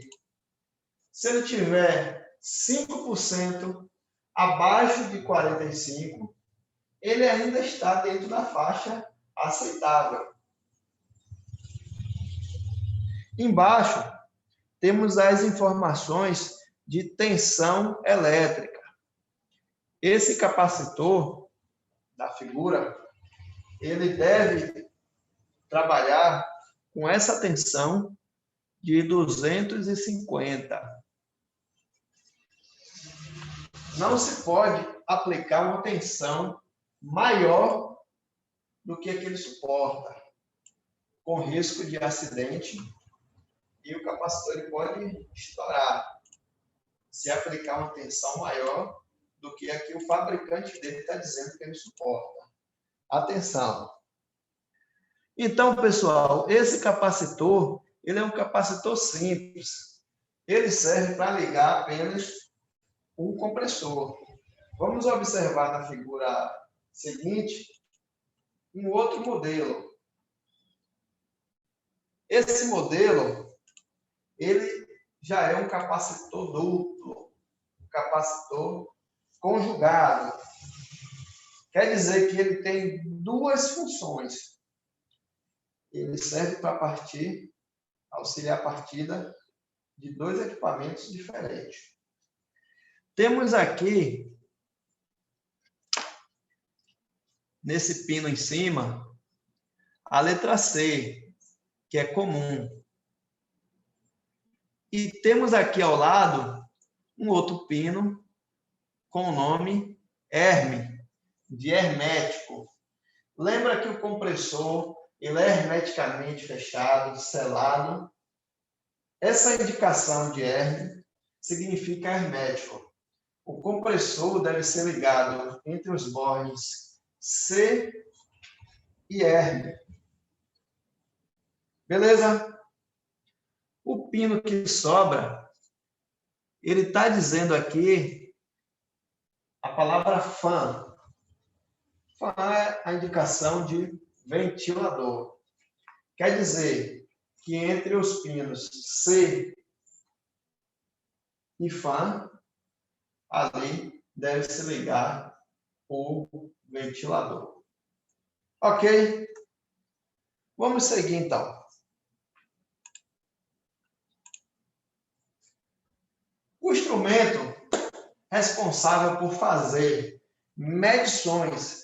Se ele tiver 5% abaixo de 45, ele ainda está dentro da faixa aceitável. Embaixo, temos as informações de tensão elétrica. Esse capacitor da figura, ele deve trabalhar com essa tensão de 250. Não se pode aplicar uma tensão maior do que ele suporta, com risco de acidente, e o capacitor ele pode estourar se aplicar uma tensão maior do que a que o fabricante dele está dizendo que ele suporta. Atenção! Então, pessoal, esse capacitor, ele é um capacitor simples. Ele serve para ligar apenas um compressor. Vamos observar na figura seguinte um outro modelo. Esse modelo, ele já é um capacitor duplo, um capacitor conjugado. Quer dizer que ele tem duas funções. Ele serve para auxiliar a partida de dois equipamentos diferentes. Temos aqui, nesse pino em cima, a letra C, que é comum. E temos aqui ao lado um outro pino com o nome Herme, de hermético. Lembra que o compressor ele é hermeticamente fechado, selado. Essa indicação de Herme significa hermético. O compressor deve ser ligado entre os bornes C e Herme. Beleza? O pino que sobra, ele está dizendo aqui a palavra fan. Fan é a indicação de ventilador. Quer dizer que entre os pinos C e fan, ali deve se ligar o ventilador. Ok? Vamos seguir então. O instrumento responsável por fazer medições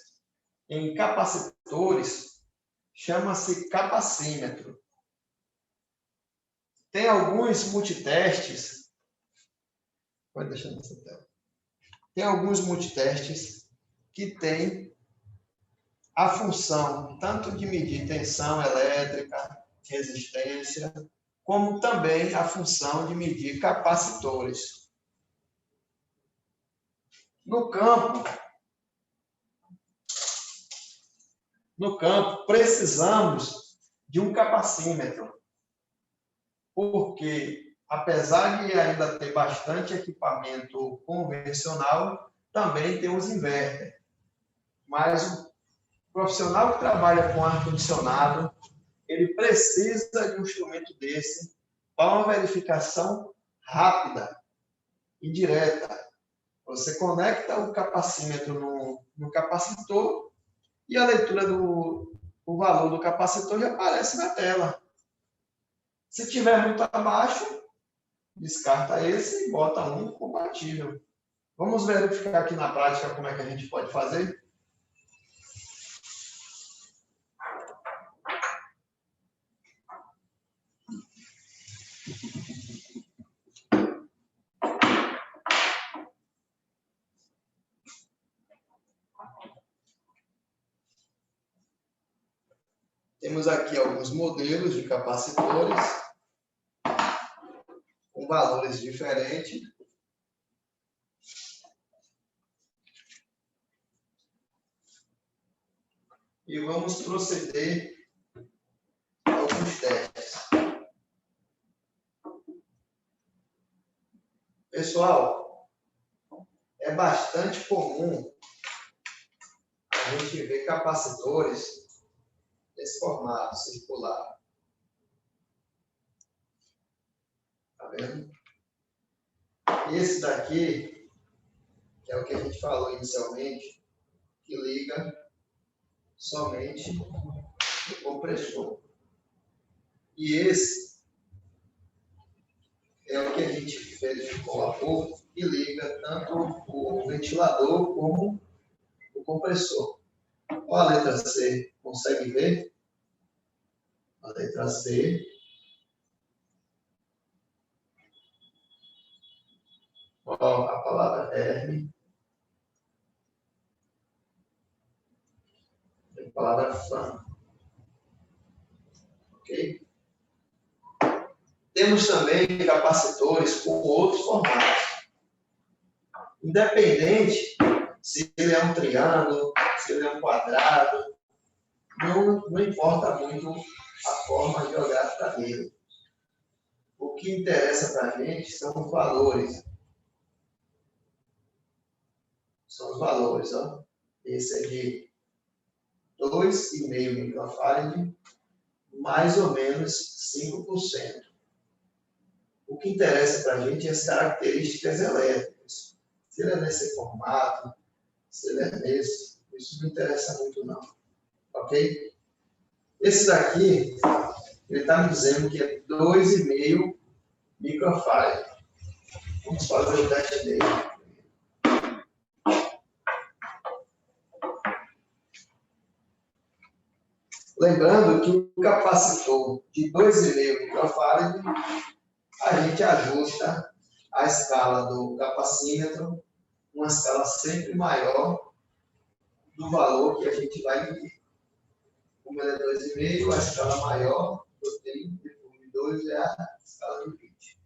em capacitores chama-se capacímetro. Tem alguns multitestes. Pode deixar nessa tela. Tem alguns multitestes que têm a função tanto de medir tensão elétrica, resistência, como também a função de medir capacitores. No campo, precisamos de um capacímetro, porque, apesar de ainda ter bastante equipamento convencional, também temos inverter. Mas o profissional que trabalha com ar-condicionado, ele precisa de um instrumento desse para uma verificação rápida e direta. Você conecta o capacímetro no capacitor e a leitura do valor do capacitor já aparece na tela. Se tiver muito abaixo, descarta esse e bota um compatível. Vamos verificar aqui na prática como é que a gente pode fazer? Temos aqui alguns modelos de capacitores com valores diferentes. E vamos proceder a alguns testes. Pessoal, é bastante comum a gente ver capacitores desse formato circular. Tá vendo? Esse daqui, que é o que a gente falou inicialmente, que liga somente o compressor. E esse é o que a gente verificou há pouco, que liga tanto o ventilador como o compressor. Olha a letra C, consegue ver? A letra C. Olha a palavra R. A palavra fan. Ok? Temos também capacitores com outros formatos. Independente se ele é um triângulo, se ele é um quadrado, não importa muito a forma geográfica dele. O que interessa para a gente são os valores. São os valores, ó. Esse é de 2,5 microfarad, mais ou menos 5%. O que interessa para a gente é as características elétricas. Se ele é nesse formato, se ele é nesse, isso não interessa muito não. Ok? Esse daqui, ele está me dizendo que é 2,5 microfarad. Vamos fazer o teste dele. Lembrando que o capacitor de 2,5 microfarad, a gente ajusta a escala do capacímetro, uma escala sempre maior do valor que a gente vai medir. Como ele é 2,5, a escala maior, eu tenho de 2 é a escala de 20.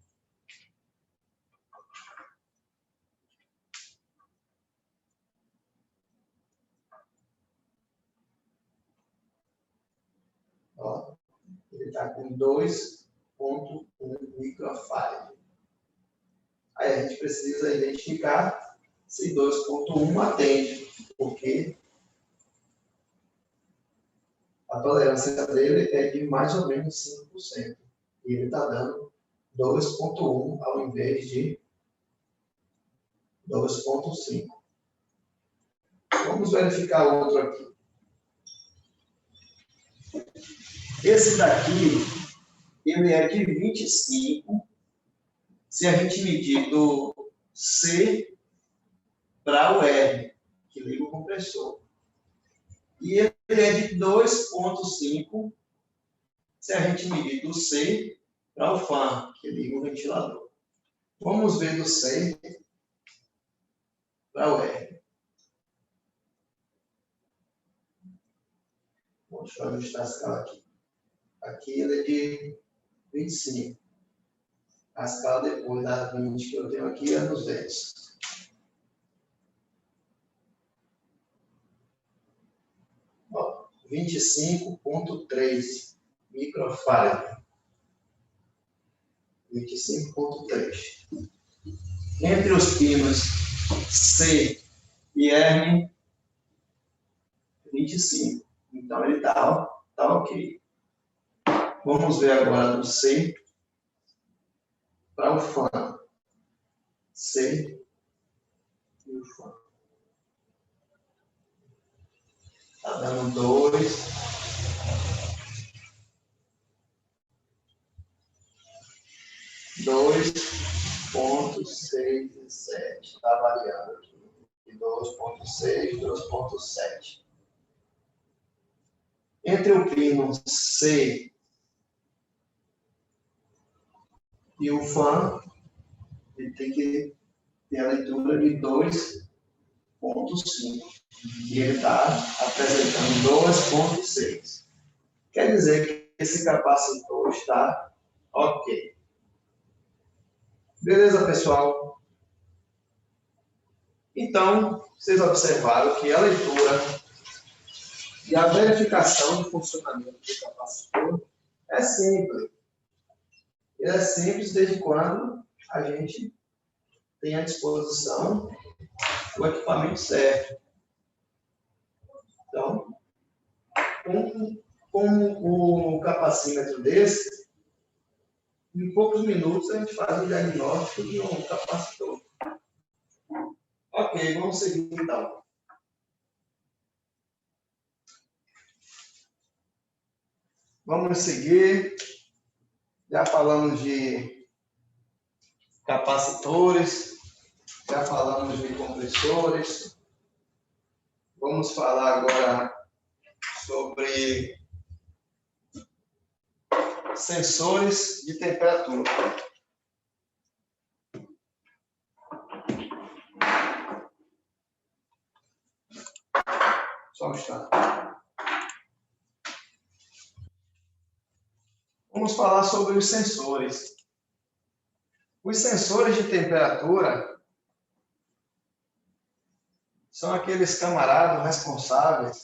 Ó, ele está com 2,1 microfarad. Aí a gente precisa identificar se 2,1 atende, porque a tolerância dele é de mais ou menos 5%. E ele está dando 2,1 ao invés de 2,5. Vamos verificar outro aqui. Esse daqui, ele é de 25, se a gente medir do C para o R, que liga o compressor. E ele é de 2,5, se a gente medir do C para o fan, que liga o ventilador. Vamos ver do C para o R. Deixa eu ajustar a escala aqui. Aqui ele é de 25. A escala depois da 20 que eu tenho aqui é 200. Ó, 25,3 microfarad. 25,3. Entre os pinos C e R, 25. Então ele está ok. Vamos ver agora do C para o fan. C e o fan. Está dando 2,67. Está variando aqui. 2,6, 2,7. Entre o pino C e o fan, ele tem que ter a leitura de 2,5. E ele está apresentando 2,6. Quer dizer que esse capacitor está ok. Beleza, pessoal? Então, vocês observaram que a leitura e a verificação do funcionamento do capacitor é simples. Ele é simples desde quando a gente tem à disposição o equipamento certo. Então, com o capacímetro desse, em poucos minutos a gente faz o diagnóstico de um capacitor. Ok, vamos seguir então. Vamos seguir. Já falamos de capacitores, já falamos de compressores. Vamos falar agora sobre sensores de temperatura. Só um instante. Vamos falar sobre os sensores. Os sensores de temperatura são aqueles camaradas responsáveis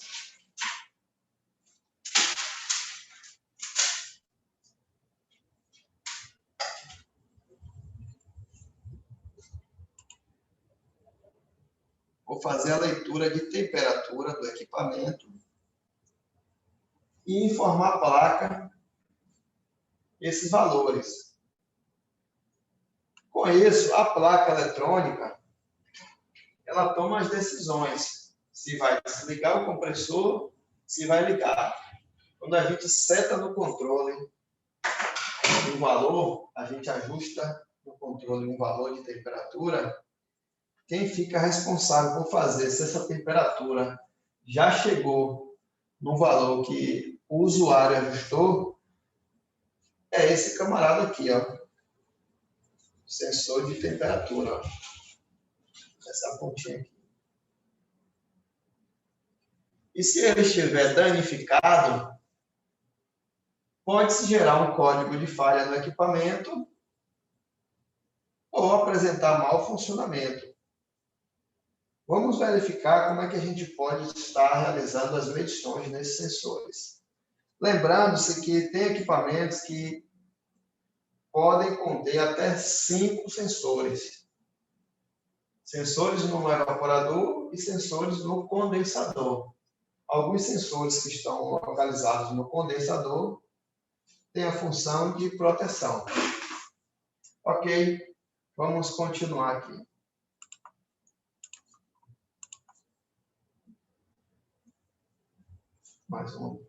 por fazer a leitura de temperatura do equipamento e informar a placa esses valores. Com isso, a placa eletrônica, ela toma as decisões, se vai desligar o compressor, se vai ligar. Quando a gente seta no controle um valor, a gente ajusta no controle um valor de temperatura, quem fica responsável por fazer se essa temperatura já chegou no valor que o usuário ajustou, é esse camarada aqui, ó. Sensor de temperatura, ó. Essa pontinha aqui. E se ele estiver danificado, pode-se gerar um código de falha no equipamento ou apresentar mau funcionamento. Vamos verificar como é que a gente pode estar realizando as medições nesses sensores. Lembrando-se que tem equipamentos que podem conter até 5 sensores. Sensores no evaporador e sensores no condensador. Alguns sensores que estão localizados no condensador têm a função de proteção. Ok, vamos continuar aqui. Mais um.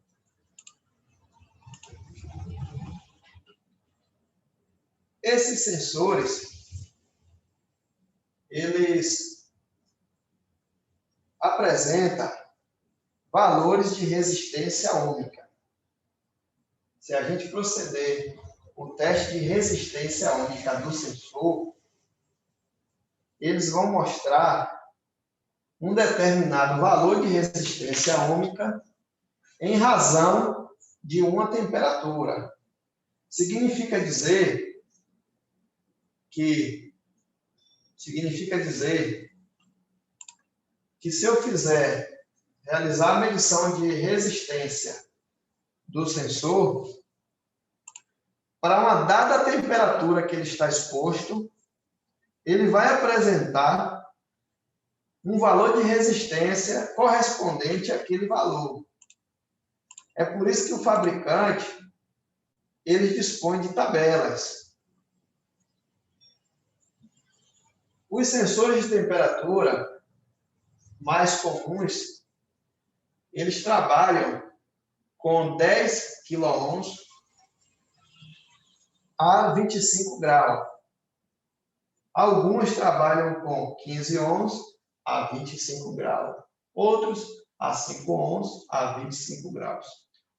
Esses sensores, eles apresentam valores de resistência ômica. Se a gente proceder o teste de resistência ômica do sensor, eles vão mostrar um determinado valor de resistência ômica em razão de uma temperatura. Significa dizer que se eu realizar a medição de resistência do sensor, para uma dada temperatura que ele está exposto, ele vai apresentar um valor de resistência correspondente àquele valor. É por isso que o fabricante, ele dispõe de tabelas. Os sensores de temperatura mais comuns, eles trabalham com 10 kΩ a 25 graus. Alguns trabalham com 15 ohms a 25 graus. Outros a 5 ohms a 25 graus.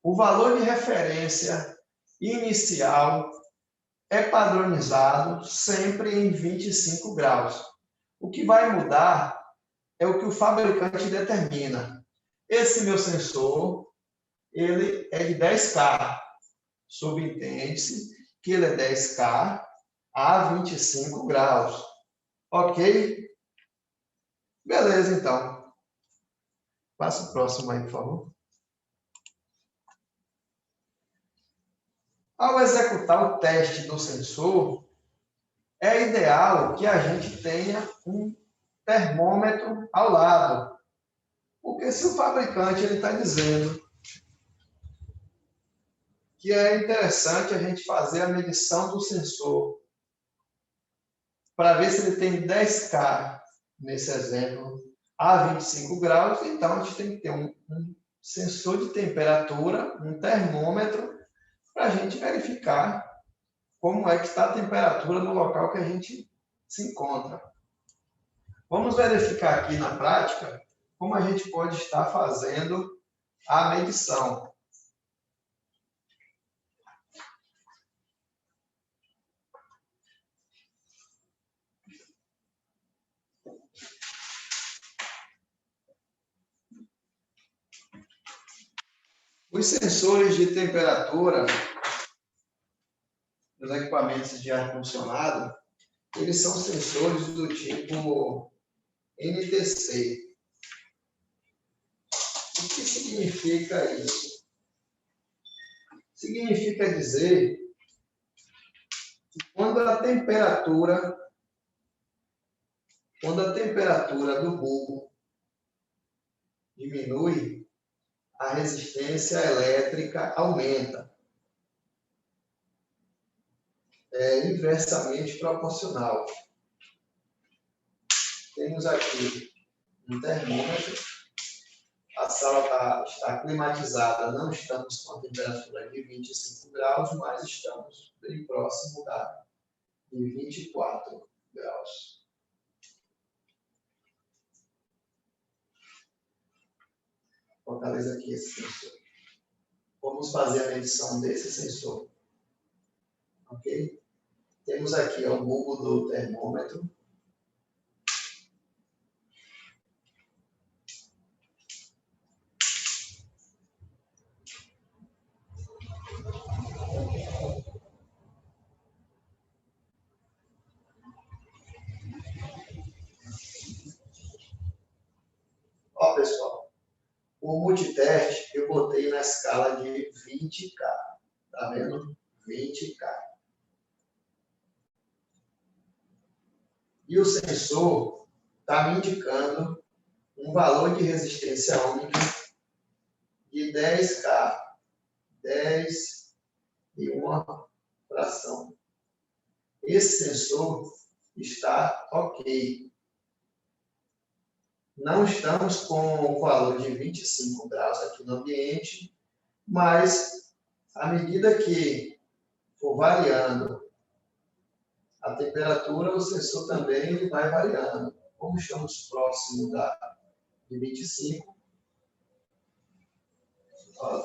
O valor de referência inicial é padronizado sempre em 25 graus. O que vai mudar é o que o fabricante determina. Esse meu sensor, ele é de 10K. Subentende-se que ele é 10K a 25 graus. Ok? Beleza, então. Passa o próximo aí, por favor. Ao executar o teste do sensor, é ideal que a gente tenha um termômetro ao lado. Porque se o fabricante está dizendo que é interessante a gente fazer a medição do sensor para ver se ele tem 10K, nesse exemplo, a 25 graus, então a gente tem que ter um sensor de temperatura, um termômetro, para a gente verificar como é que está a temperatura no local que a gente se encontra. Vamos verificar aqui na prática como a gente pode estar fazendo a medição. Os sensores de temperatura dos equipamentos de ar-condicionado, eles são sensores do tipo NTC. O que significa isso? Significa dizer que quando a temperatura do bulbo diminui, a resistência elétrica aumenta. É inversamente proporcional. Temos aqui um termômetro. A sala está climatizada, não estamos com a temperatura de 25 graus, mas estamos bem próximo de 24 graus. Localiza aqui esse sensor. Vamos fazer a medição desse sensor. Ok? Temos aqui o bulbo do termômetro. Ó, pessoal, o multiteste eu botei na escala de 20K. Tá vendo? 20K. E o sensor está me indicando um valor de resistência única de 10K. 10 e uma fração. Esse sensor está ok. Não estamos com o valor de 25 graus aqui no ambiente, mas à medida que for variando a temperatura, o sensor também ele vai variando. Como estamos próximo de 25,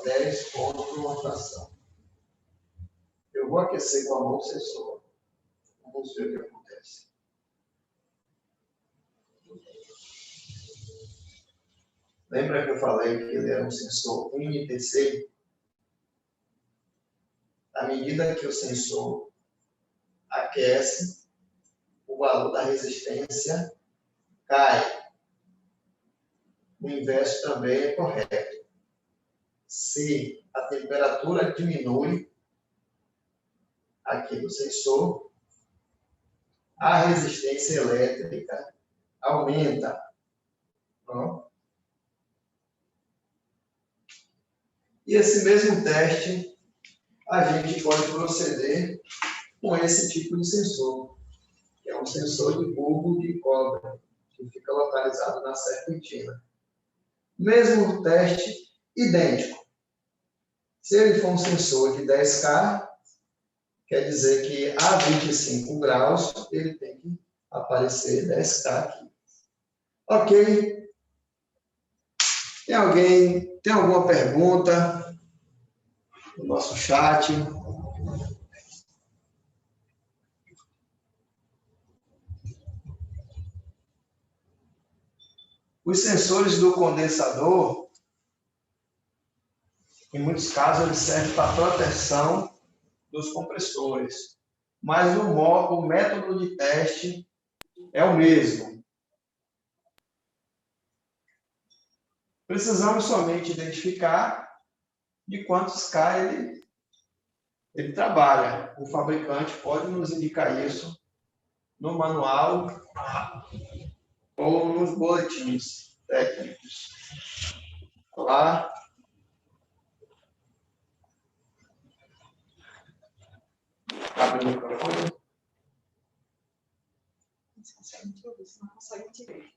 10 pontos por uma fração. Eu vou aquecer com a mão o sensor. Vamos ver o que acontece. Lembra que eu falei que ele era um sensor UNTC? À medida que o sensor aquece, o valor da resistência cai. O inverso também é correto. Se a temperatura diminui aqui do sensor, a resistência elétrica aumenta. Ó. E esse mesmo teste, a gente pode proceder com esse tipo de sensor, que é um sensor de bulbo de cobre, que fica localizado na serpentina. Mesmo teste, idêntico. Se ele for um sensor de 10K, quer dizer que a 25 graus, ele tem que aparecer 10K aqui. Ok? Tem alguma pergunta no nosso chat? Os sensores do condensador, em muitos casos, eles servem para proteção dos compressores. Mas o método de teste é o mesmo. Precisamos somente identificar de quantos K ele trabalha. O fabricante pode nos indicar isso no manual ou nos boletins técnicos. Olá. Abre o microfone. Não consegue te ver.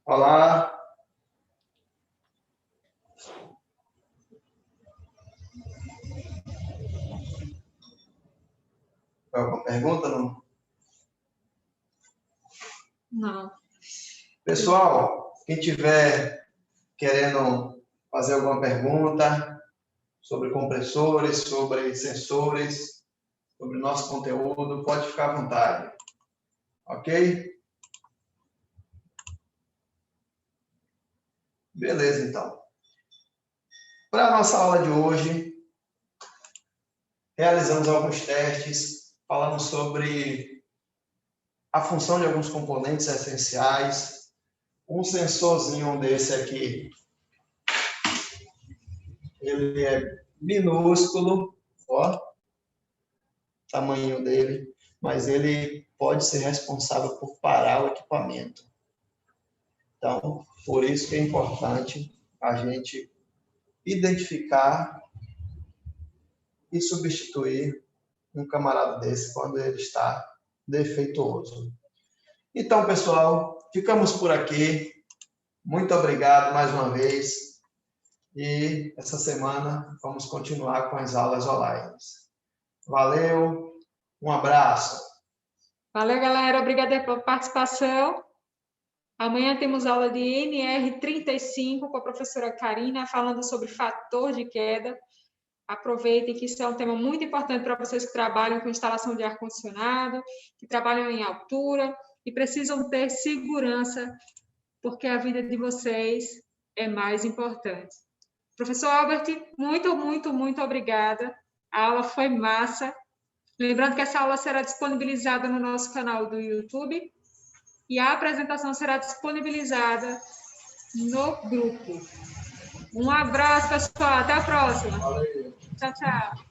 Olá. Alguma pergunta, não? Não. Pessoal, quem tiver querendo fazer alguma pergunta sobre compressores, sobre sensores, sobre o nosso conteúdo, pode ficar à vontade. Ok? Beleza, então. Para a nossa aula de hoje, realizamos alguns testes, falamos sobre a função de alguns componentes essenciais. Um sensorzinho desse aqui, ele é minúsculo, ó, tamanho dele, mas ele pode ser responsável por parar o equipamento. Então, por isso que é importante a gente identificar e substituir um camarada desse quando ele está defeituoso. Então, pessoal, ficamos por aqui. Muito obrigado mais uma vez. E essa semana vamos continuar com as aulas online. Valeu, um abraço. Valeu, galera. Obrigada pela participação. Amanhã temos aula de NR35 com a professora Karina, falando sobre fator de queda. Aproveitem que isso é um tema muito importante para vocês que trabalham com instalação de ar-condicionado, que trabalham em altura e precisam ter segurança, porque a vida de vocês é mais importante. Professor Albert, muito obrigada. A aula foi massa. Lembrando que essa aula será disponibilizada no nosso canal do YouTube e a apresentação será disponibilizada no grupo. Um abraço, pessoal. Até a próxima. Valeu. Tchau, tchau.